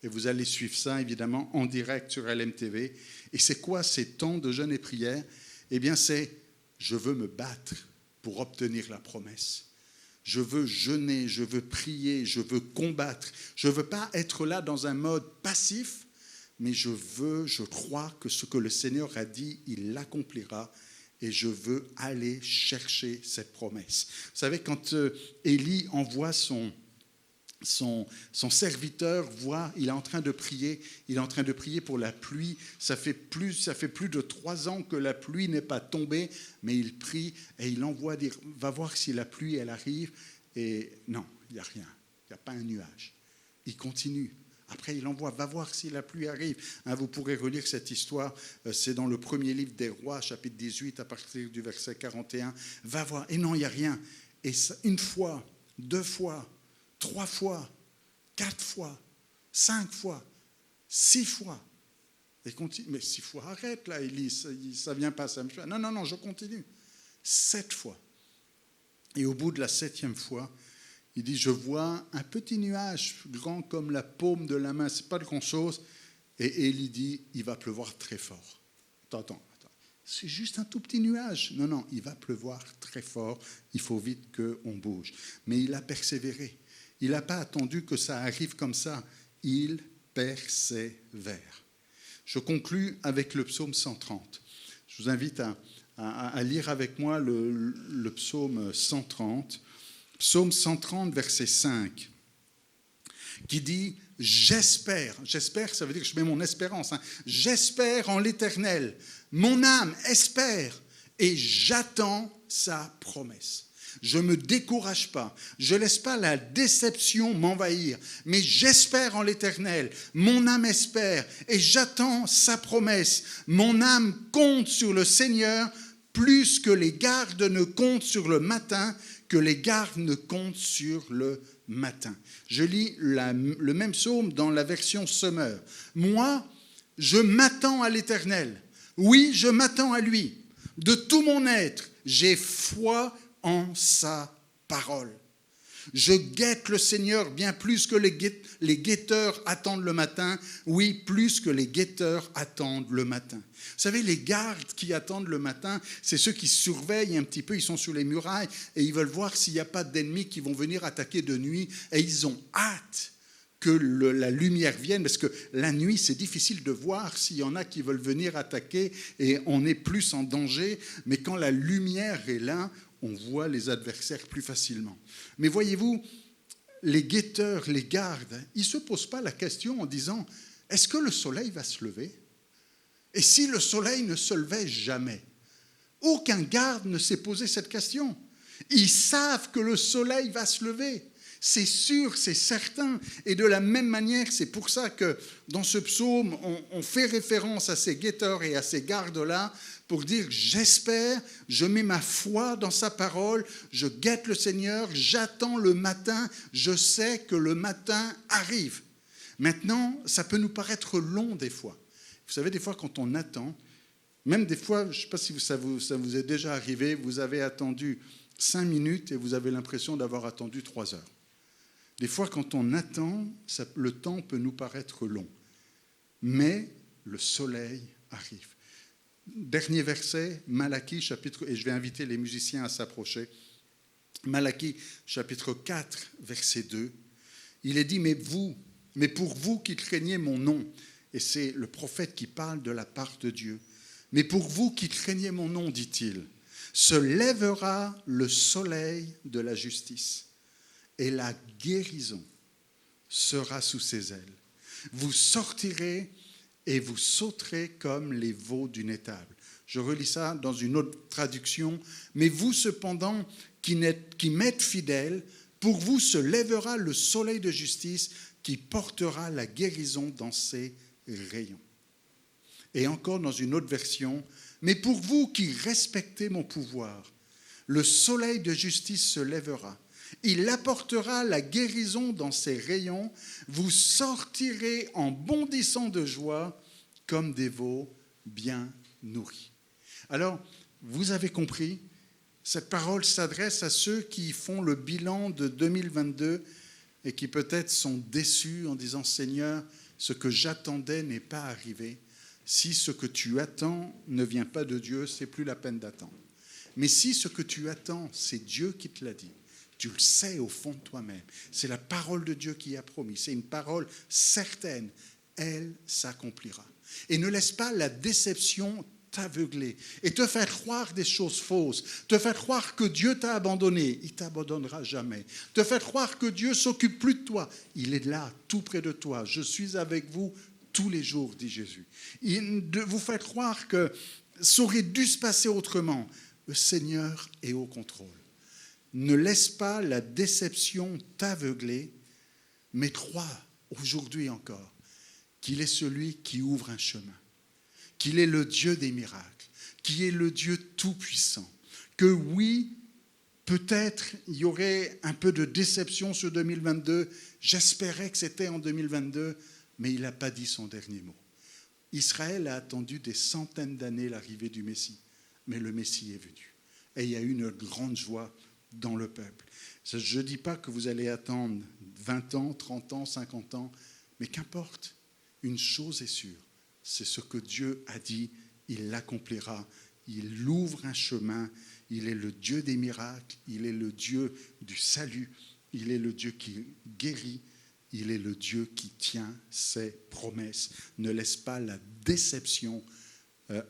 Et vous allez suivre ça, évidemment, en direct sur LMTV. Et c'est quoi ces temps de jeûne et prière ? Eh bien, c'est « je veux me battre pour obtenir la promesse ». Je veux jeûner, je veux prier, je veux combattre. Je ne veux pas être là dans un mode passif, mais je crois que ce que le Seigneur a dit, il l'accomplira. Et je veux aller chercher cette promesse. Vous savez, quand Élie envoie son serviteur, il est en train de prier. Il est en train de prier pour la pluie. Ça fait plus de 3 ans que la pluie n'est pas tombée, mais il prie et il envoie dire, va voir si la pluie elle arrive. Et non, il n'y a rien. Il n'y a pas un nuage. Il continue. Après, il envoie, va voir si la pluie arrive. Vous pourrez relire cette histoire, c'est dans le premier livre des Rois, chapitre 18, à partir du verset 41. Va voir, et non, il n'y a rien. Et ça, 1 fois, 2 fois, 3 fois, 4 fois, 5 fois, 6 fois. Et continue. Mais 6 fois, arrête là, Élie, ça ne vient pas, ça me fait. Non, je continue. 7 fois. Et au bout de la 7e fois, il dit, je vois un petit nuage grand comme la paume de la main, ce n'est pas de grand-chose. Et Élie dit, il va pleuvoir très fort. Attends, c'est juste un tout petit nuage. Non, il va pleuvoir très fort, il faut vite qu'on bouge. Mais il a persévéré. Il n'a pas attendu que ça arrive comme ça. Il persévère. Je conclus avec le psaume 130. Je vous invite à lire avec moi le psaume 130. Psaume 130, verset 5, qui dit « J'espère », ça veut dire que je mets mon espérance, j'espère en l'Éternel, mon âme espère et j'attends sa promesse. Je ne me décourage pas, je ne laisse pas la déception m'envahir, mais j'espère en l'Éternel, mon âme espère et j'attends sa promesse. Mon âme compte sur le Seigneur plus que les gardes ne comptent sur le matin, que les gardes ne comptent sur le matin. Je lis le même psaume dans la version Summer. Moi, je m'attends à l'Éternel. Oui, je m'attends à lui. De tout mon être, j'ai foi en sa parole. Je guette le Seigneur bien plus que les guetteurs attendent le matin. Oui, plus que les guetteurs attendent le matin. Vous savez, les gardes qui attendent le matin, c'est ceux qui surveillent un petit peu, ils sont sur les murailles et ils veulent voir s'il n'y a pas d'ennemis qui vont venir attaquer de nuit. Et ils ont hâte que la lumière vienne, parce que la nuit, c'est difficile de voir s'il y en a qui veulent venir attaquer et on est plus en danger. Mais quand la lumière est là, on voit les adversaires plus facilement. Mais voyez-vous, les guetteurs, les gardes, ils ne se posent pas la question en disant « Est-ce que le soleil va se lever ?» Et si le soleil ne se levait jamais? Aucun garde ne s'est posé cette question. Ils savent que le soleil va se lever. C'est sûr, c'est certain. Et de la même manière, c'est pour ça que dans ce psaume, on fait référence à ces guetteurs et à ces gardes-là pour dire « J'espère, je mets ma foi dans sa parole, je guette le Seigneur, j'attends le matin, je sais que le matin arrive. » Maintenant, ça peut nous paraître long des fois. Vous savez, des fois, quand on attend, même des fois, je ne sais pas si ça vous est déjà arrivé, vous avez attendu 5 minutes et vous avez l'impression d'avoir attendu 3 heures. Des fois, quand on attend, le temps peut nous paraître long. Mais le soleil arrive. Dernier verset, Malachie, chapitre, et je vais inviter les musiciens à s'approcher. Malachie, chapitre 4, verset 2. Il est dit, mais pour vous qui craignez mon nom, et c'est le prophète qui parle de la part de Dieu. Mais pour vous qui craignez mon nom, dit-il, se lèvera le soleil de la justice et la guérison sera sous ses ailes. Vous sortirez et vous sauterez comme les veaux d'une étable. Je relis ça dans une autre traduction. Mais vous cependant qui m'êtes fidèles, pour vous se lèvera le soleil de justice qui portera la guérison dans ses rayons. Et encore dans une autre version, mais pour vous qui respectez mon pouvoir, le soleil de justice se lèvera. Il apportera la guérison dans ses rayons. Vous sortirez en bondissant de joie comme des veaux bien nourris. Alors, vous avez compris, cette parole s'adresse à ceux qui font le bilan de 2022 et qui peut-être sont déçus en disant « Seigneur, ce que j'attendais n'est pas arrivé. Si ce que tu attends ne vient pas de Dieu, c'est plus la peine d'attendre. Mais si ce que tu attends, c'est Dieu qui te l'a dit, tu le sais au fond de toi-même, c'est la parole de Dieu qui a promis, c'est une parole certaine, elle s'accomplira. Et ne laisse pas la déception t'aveugler et te faire croire des choses fausses, te faire croire que Dieu t'a abandonné. Il ne t'abandonnera jamais. Te faire croire que Dieu s'occupe plus de toi. Il est là, tout près de toi. Je suis avec vous tous les jours, dit Jésus. De vous faire croire que ça aurait dû se passer autrement. Le Seigneur est au contrôle. Ne laisse pas la déception t'aveugler, mais crois aujourd'hui encore qu'il est celui qui ouvre un chemin, qu'il est le Dieu des miracles, qu'il est le Dieu tout-puissant, que oui, peut-être il y aurait un peu de déception sur 2022, j'espérais que c'était en 2022, mais il n'a pas dit son dernier mot. Israël a attendu des centaines d'années l'arrivée du Messie, mais le Messie est venu. Et il y a eu une grande joie dans le peuple. Je ne dis pas que vous allez attendre 20 ans, 30 ans, 50 ans, mais qu'importe, une chose est sûre, c'est ce que Dieu a dit, il l'accomplira. Il ouvre un chemin, il est le Dieu des miracles, il est le Dieu du salut, il est le Dieu qui guérit, il est le Dieu qui tient ses promesses. Ne laisse pas la déception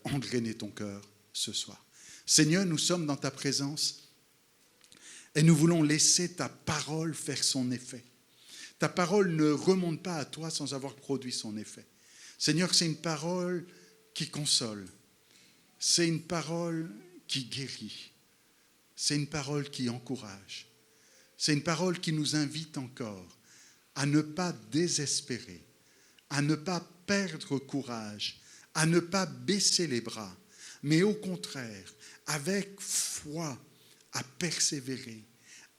engrainer ton cœur ce soir. Seigneur, nous sommes dans ta présence et nous voulons laisser ta parole faire son effet. Ta parole ne remonte pas à toi sans avoir produit son effet. Seigneur, c'est une parole qui console. C'est une parole qui guérit. C'est une parole qui encourage. C'est une parole qui nous invite encore à ne pas désespérer, à ne pas perdre courage, à ne pas baisser les bras, mais au contraire, avec foi, à persévérer,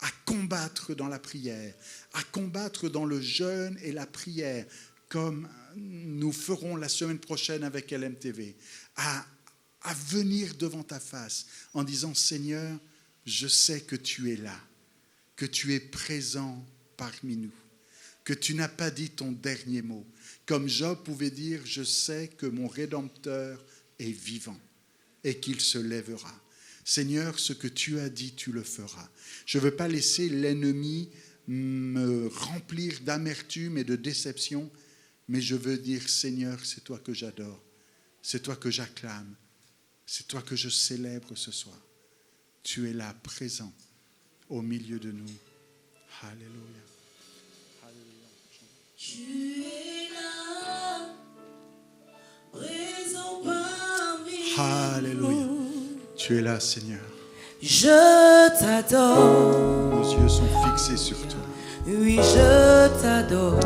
à combattre dans la prière, à combattre dans le jeûne et la prière, comme nous ferons la semaine prochaine avec LMTV, à venir devant ta face en disant « Seigneur, je sais que tu es là, que tu es présent parmi nous, que tu n'as pas dit ton dernier mot. » Comme Job pouvait dire « Je sais que mon Rédempteur est vivant et qu'il se lèvera. » Seigneur, ce que tu as dit, tu le feras. Je ne veux pas laisser l'ennemi me remplir d'amertume et de déception, mais je veux dire, Seigneur, c'est toi que j'adore, c'est toi que j'acclame, c'est toi que je célèbre ce soir. Tu es là, présent, au milieu de nous. Alléluia. Tu es là, présent parmi Alléluia. nous. Tu es là, Seigneur. Je t'adore, Nos yeux sont fixés sur toi. oui je t'adore.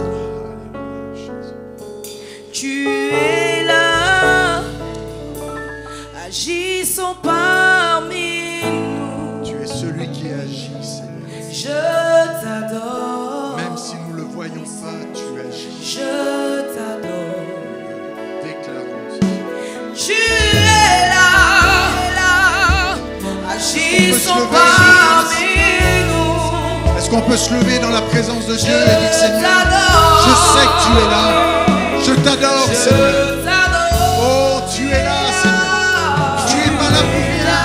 Tu es là, agissons parmi nous. Tu es celui qui agit, Seigneur. Je t'adore, Même si nous ne le voyons pas, tu agis. je t'adore. Déclarons. Tu es là, agissons parmi nous. Est-ce qu'on peut se lever dans la présence de Dieu et dire, Je Seigneur, t'adore, je sais que tu es là. Je t'adore, Seigneur. je t'adore. Oh, tu es là, Seigneur. Tu n'es pas là pour rien.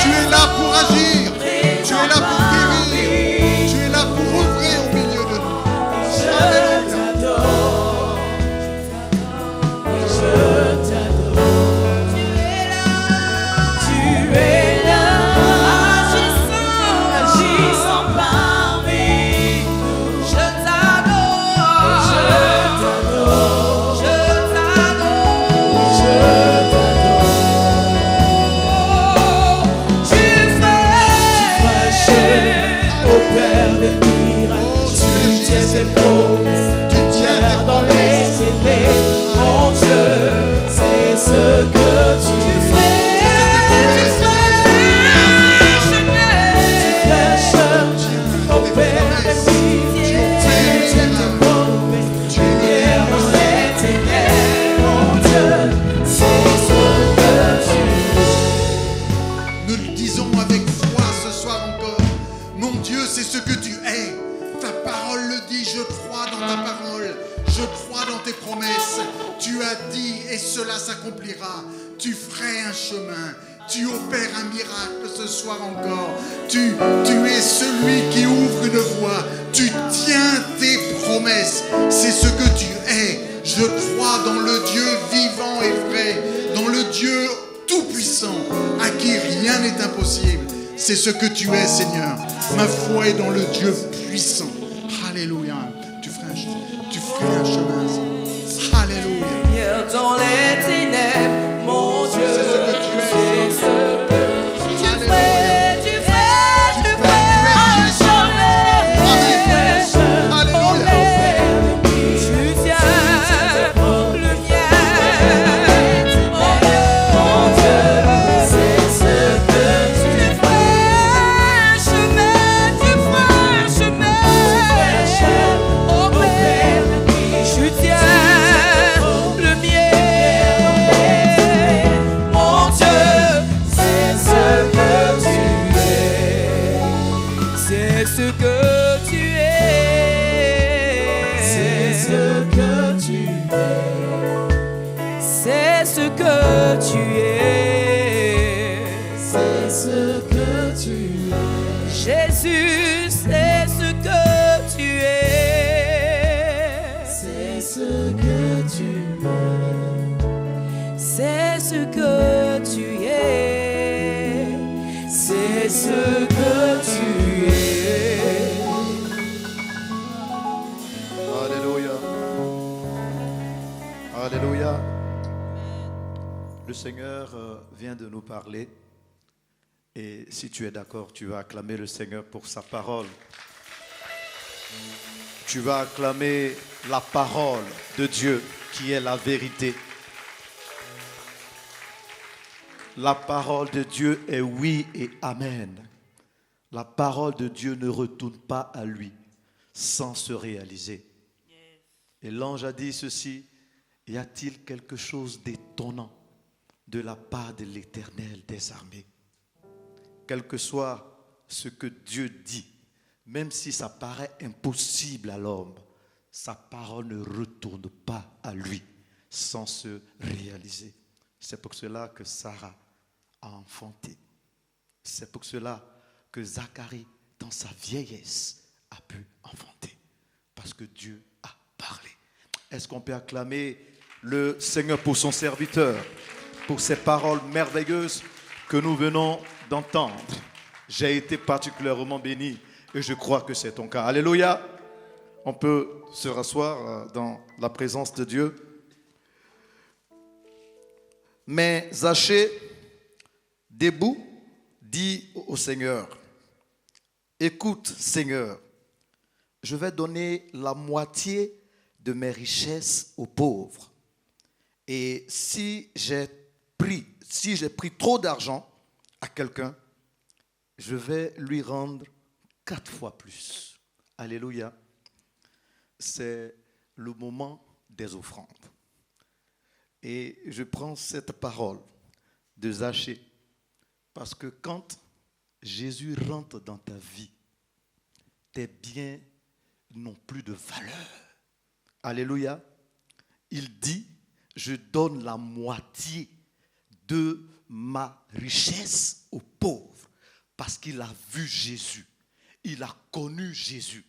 Tu es là pour agir. Tu es là pour guérir. Tu es là pour ouvrir au milieu de nous. Alléluia. Tu es là, agissant parmi nous. Je t'adore, tu fais au Père des miracles. Tu tiens tes promesses, Tu tiens dans les épées. Mon Dieu, c'est ce que tu fais. Nous le disons avec foi ce soir encore. Mon Dieu, c'est ce que tu es. Ta parole le dit, je crois dans ta parole. Je crois dans tes promesses. Tu as dit et cela s'accomplira. Tu ferais un chemin. Tu opères un miracle ce soir encore. Tu es celui qui ouvre une voie. Tu tiens tes promesses. C'est ce que tu es. Je crois dans le Dieu vivant et vrai, dans le Dieu tout-puissant, à qui rien n'est impossible. C'est ce que tu es, Seigneur. Ma foi est dans le Dieu puissant. Alléluia. Tu ferais un chemin. Alléluia. Lumière dans les ténèbres, mon Dieu, C'est ce que tu es. c'est ce que tu Alléluia. fais, tu fais un chemin, Alléluia. tu tiens le mien, mon Dieu, c'est ce que tu fais, un chemin, tu feras un chemin, oh Père, tu tiens le mien, mon Dieu, c'est ce que tu es, c'est ce que tu es, c'est ce que tu es, c'est ce que tu es, c'est ce que tu es, Jésus, c'est ce que tu es, c'est ce que tu es, c'est ce que tu es, c'est ce que tu es. Alléluia. Alléluia. Le Seigneur vient de nous parler. Et si tu es d'accord, tu vas acclamer le Seigneur pour sa parole. Tu vas acclamer la parole de Dieu qui est la vérité. La parole de Dieu est oui et amen. La parole de Dieu ne retourne pas à lui sans se réaliser. Et l'ange a dit ceci: y a-t-il quelque chose d'étonnant de la part de l'Éternel des armées? Quel que soit ce que Dieu dit, même si ça paraît impossible à l'homme, sa parole ne retourne pas à lui sans se réaliser. C'est pour cela que Sarah a enfanté. C'est pour cela que Zacharie, dans sa vieillesse, a pu enfanter. Parce que Dieu a parlé. Est-ce qu'on peut acclamer le Seigneur pour son serviteur, pour ces paroles merveilleuses que nous venons d'entendre? J'ai été particulièrement béni et je crois que c'est ton cas. Alléluia. On peut se rasseoir dans la présence de Dieu. Mais Zachée, debout, dit au Seigneur: écoute, Seigneur, je vais donner la moitié de mes richesses aux pauvres. Et si j'ai pris trop d'argent à quelqu'un, je vais lui rendre 4 fois plus. Alléluia. C'est le moment des offrandes. Et je prends cette parole de Zachée parce que quand Jésus rentre dans ta vie, tes biens n'ont plus de valeur. Alléluia. Il dit: je donne la moitié de ma richesse aux pauvres, parce qu'il a vu Jésus, il a connu Jésus.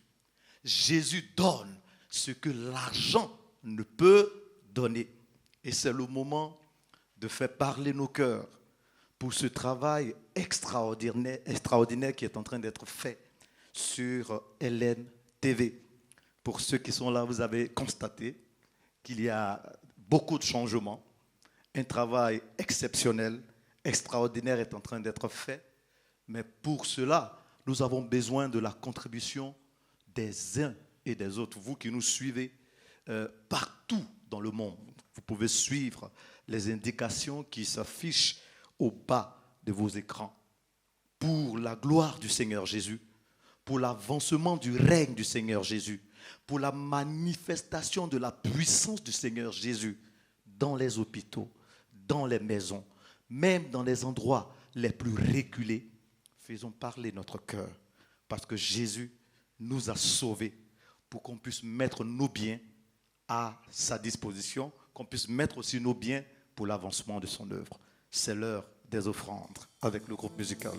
Jésus donne ce que l'argent ne peut donner. Et c'est le moment de faire parler nos cœurs pour ce travail extraordinaire qui est en train d'être fait sur LN TV. Pour ceux qui sont là, vous avez constaté qu'il y a beaucoup de changements. Un travail exceptionnel, extraordinaire est en train d'être fait. Mais pour cela, nous avons besoin de la contribution des uns et des autres. Vous qui nous suivez partout dans le monde, vous pouvez suivre les indications qui s'affichent au bas de vos écrans. Pour la gloire du Seigneur Jésus, pour l'avancement du règne du Seigneur Jésus, pour la manifestation de la puissance du Seigneur Jésus dans les hôpitaux, dans les maisons, même dans les endroits les plus reculés, faisons parler notre cœur, parce que Jésus nous a sauvés pour qu'on puisse mettre nos biens à sa disposition, qu'on puisse mettre aussi nos biens pour l'avancement de son œuvre. C'est l'heure des offrandes avec le groupe musical.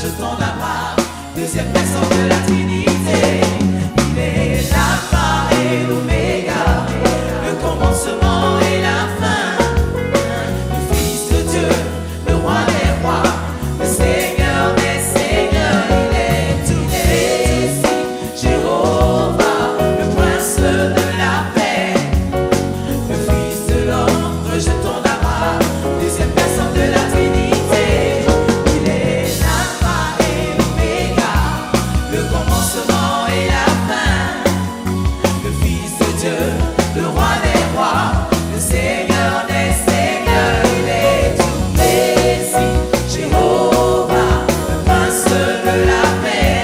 rejetant la part, deuxième personne de la Trinité. Il est l'alpha et l'oméga, le commencement et la fin, le Fils de Dieu, le roi des rois, le Seigneur des seigneurs. Il est tout Messie, Jéhovah, le prince de la paix, le Fils de l'homme, rejetant la part, deuxième personne de la Trinité. Il est l'alpha et l'oméga, le commencement et la fin, le Fils de Dieu, le roi des rois, le Seigneur des seigneurs. Il est tout Messie, Jéhovah, le prince de la paix,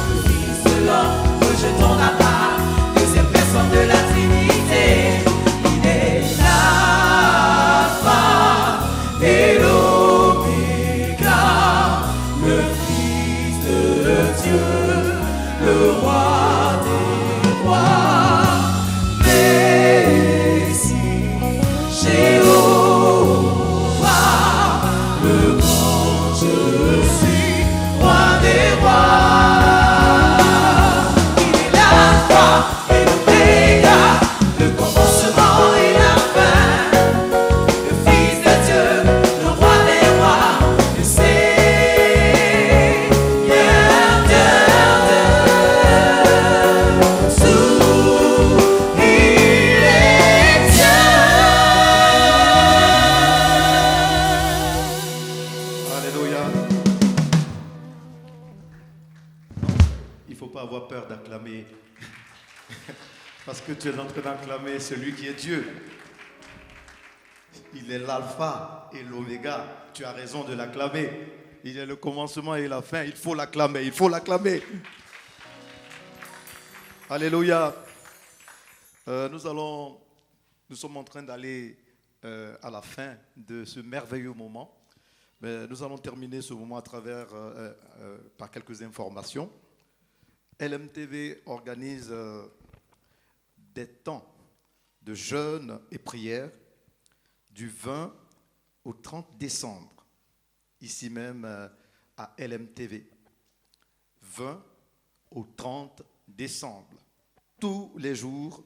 le Fils de l'homme, rejetant la part, deuxième personne de la Trinité. Il est l'alpha et l'oméga, le Fils de Dieu, le roi des rois, Messie, Jéhovah, le grand je suis, roi des rois. Il est l'alpha et l'oméga, le commencement et la fin, le Fils de Dieu, le roi des rois, le Seigneur de tout, il est Dieu. Alléluia. Il ne faut pas avoir peur d'acclamer. Parce que tu es en train d'acclamer celui qui est Dieu. Il est l'alpha et l'oméga. Tu as raison de l'acclamer. Il est le commencement et la fin. Il faut l'acclamer. Il faut l'acclamer. Alléluia. Nous sommes en train d'aller à la fin de ce merveilleux moment. Mais nous allons terminer ce moment à travers par quelques informations. LMTV organise des temps de jeûne et prière du 20 au 30 décembre, ici même à LMTV. 20 au 30 décembre, tous les jours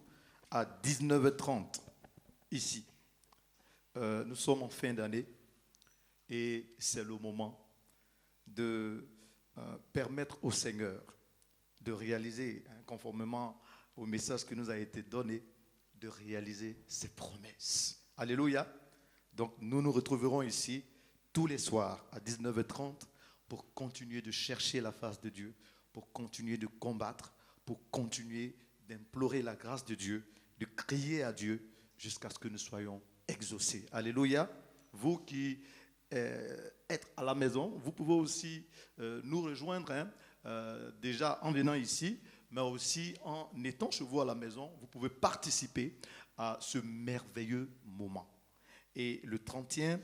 à 19h30, ici. Nous sommes en fin d'année et c'est le moment de permettre au Seigneur de réaliser, conformément au message qui nous a été donné, de réaliser ses promesses. Alléluia. Donc nous nous retrouverons ici tous les soirs à 19h30 pour continuer de chercher la face de Dieu, pour continuer de combattre, pour continuer d'implorer la grâce de Dieu, de crier à Dieu jusqu'à ce que nous soyons exaucés. Alléluia. Vous qui êtes à la maison, vous pouvez aussi nous rejoindre déjà en venant ici, mais aussi en étant chez vous à la maison, vous pouvez participer à ce merveilleux moment. Et le 31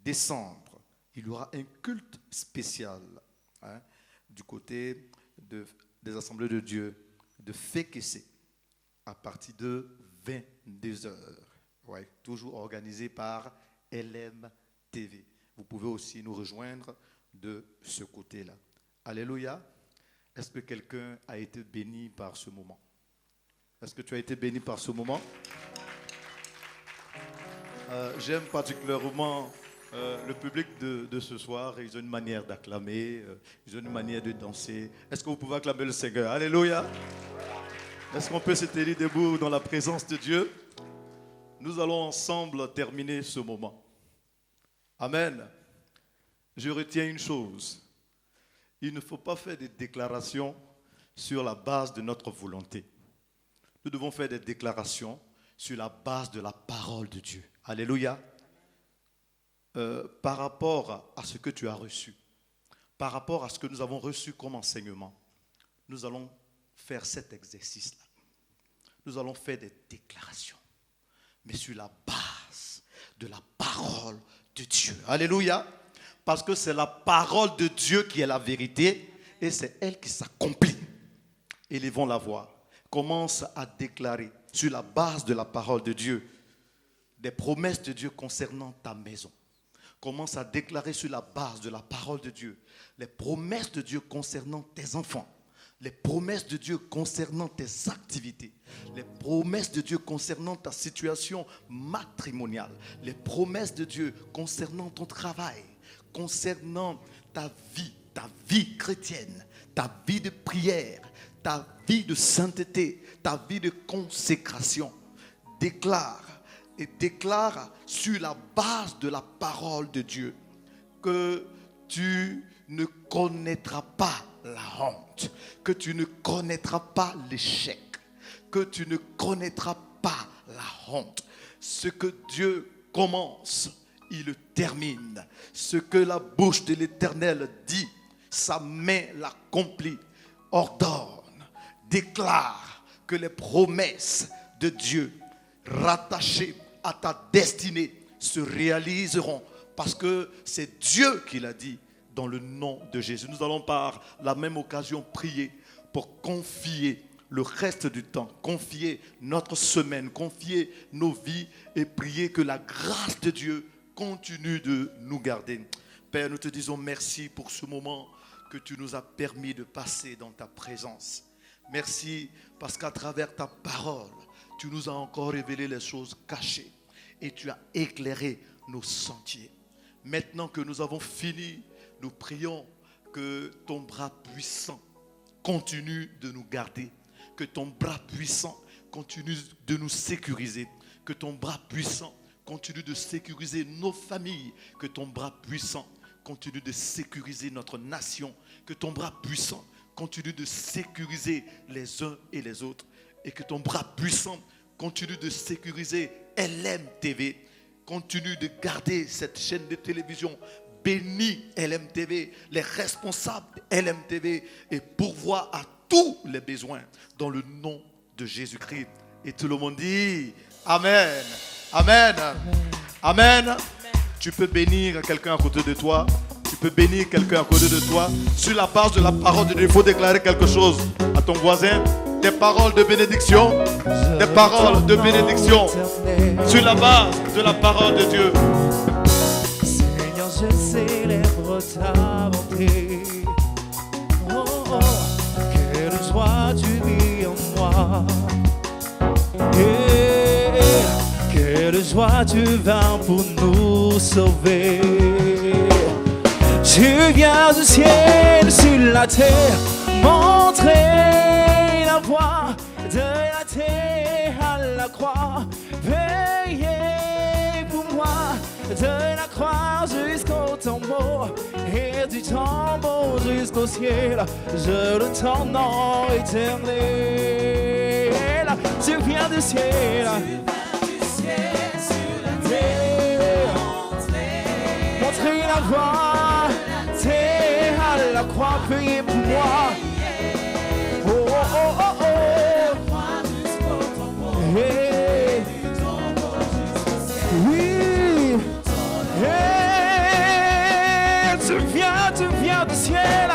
décembre, il y aura un culte spécial du côté des Assemblées de Dieu de Fékessé à partir de 22h. Ouais, toujours organisé par LMTV. Vous pouvez aussi nous rejoindre de ce côté-là. Alléluia. Est-ce que quelqu'un a été béni par ce moment? Est-ce que tu as été béni par ce moment? J'aime particulièrement le public de ce soir. Ils ont une manière d'acclamer, ils ont une manière de danser. Est-ce que vous pouvez acclamer le Seigneur? Alléluia. Est-ce qu'on peut se tenir debout dans la présence de Dieu? Nous allons ensemble terminer ce moment. Amen. Je retiens une chose. Il ne faut pas faire des déclarations sur la base de notre volonté. Nous devons faire des déclarations sur la base de la parole de Dieu. Alléluia. Par rapport à ce que tu as reçu, par rapport à ce que nous avons reçu comme enseignement, nous allons faire cet exercice-là. Nous allons faire des déclarations, mais sur la base de la parole de Dieu. Alléluia. Parce que c'est la parole de Dieu qui est la vérité et c'est elle qui s'accomplit. Élevons la voix. Commence à déclarer sur la base de la parole de Dieu des promesses de Dieu concernant ta maison, Commence à déclarer sur la base de la parole de Dieu les promesses de Dieu concernant tes enfants, les promesses de Dieu concernant tes activités, les promesses de Dieu concernant ta situation matrimoniale, les promesses de Dieu concernant ton travail, concernant ta vie chrétienne, ta vie de prière, ta vie de sainteté, ta vie de consécration. Déclare sur la base de la parole de Dieu que tu ne connaîtras pas la honte, que tu ne connaîtras pas l'échec, que tu ne connaîtras pas la honte. Ce que Dieu commence, il le termine. Ce que la bouche de l'Éternel dit, sa main l'accomplit. Ordonne, déclare que les promesses de Dieu rattachées à ta destinée se réaliseront parce que c'est Dieu qui l'a dit dans le nom de Jésus. Nous allons par la même occasion prier pour confier le reste du temps, confier notre semaine, confier nos vies et prier que la grâce de Dieu continue de nous garder. Père, nous te disons merci pour ce moment que tu nous as permis de passer dans ta présence. Merci parce qu'à travers ta parole, tu nous as encore révélé les choses cachées et tu as éclairé nos sentiers. Maintenant que nous avons fini, nous prions que ton bras puissant continue de nous garder, que ton bras puissant continue de nous sécuriser, que ton bras puissant continue de sécuriser nos familles, que ton bras puissant continue de sécuriser notre nation, que ton bras puissant continue de sécuriser les uns et les autres, et que ton bras puissant continue de sécuriser LMTV, continue de garder cette chaîne de télévision. Bénis LMTV, les responsables de LMTV, et pourvois à tous les besoins dans le nom de Jésus-Christ. Et tout le monde dit Amen. Amen. Amen. Tu peux bénir quelqu'un à côté de toi. Tu peux bénir quelqu'un à côté de toi. Sur la base de la parole de Dieu, il faut déclarer quelque chose à ton voisin. Des paroles de bénédiction. Des paroles de bénédiction. Sur la base de la parole de Dieu. Seigneur, je célèbre ta bonté. Oh, oh, quelle joie tu vis en moi. Quelle joie tu vas pour nous sauver. Tu viens du ciel sur la terre, montrer la voie de la terre à la croix. Veillez pour moi de la croix jusqu'au tombeau et du tombeau jusqu'au ciel. Je le ton nom éternel. Tu viens du ciel. Montrer la voie, t'es à la croix, payé pour moi. Oh, oh, oh, oh, oh. Hey. Oui. Hey. Tu viens du ciel.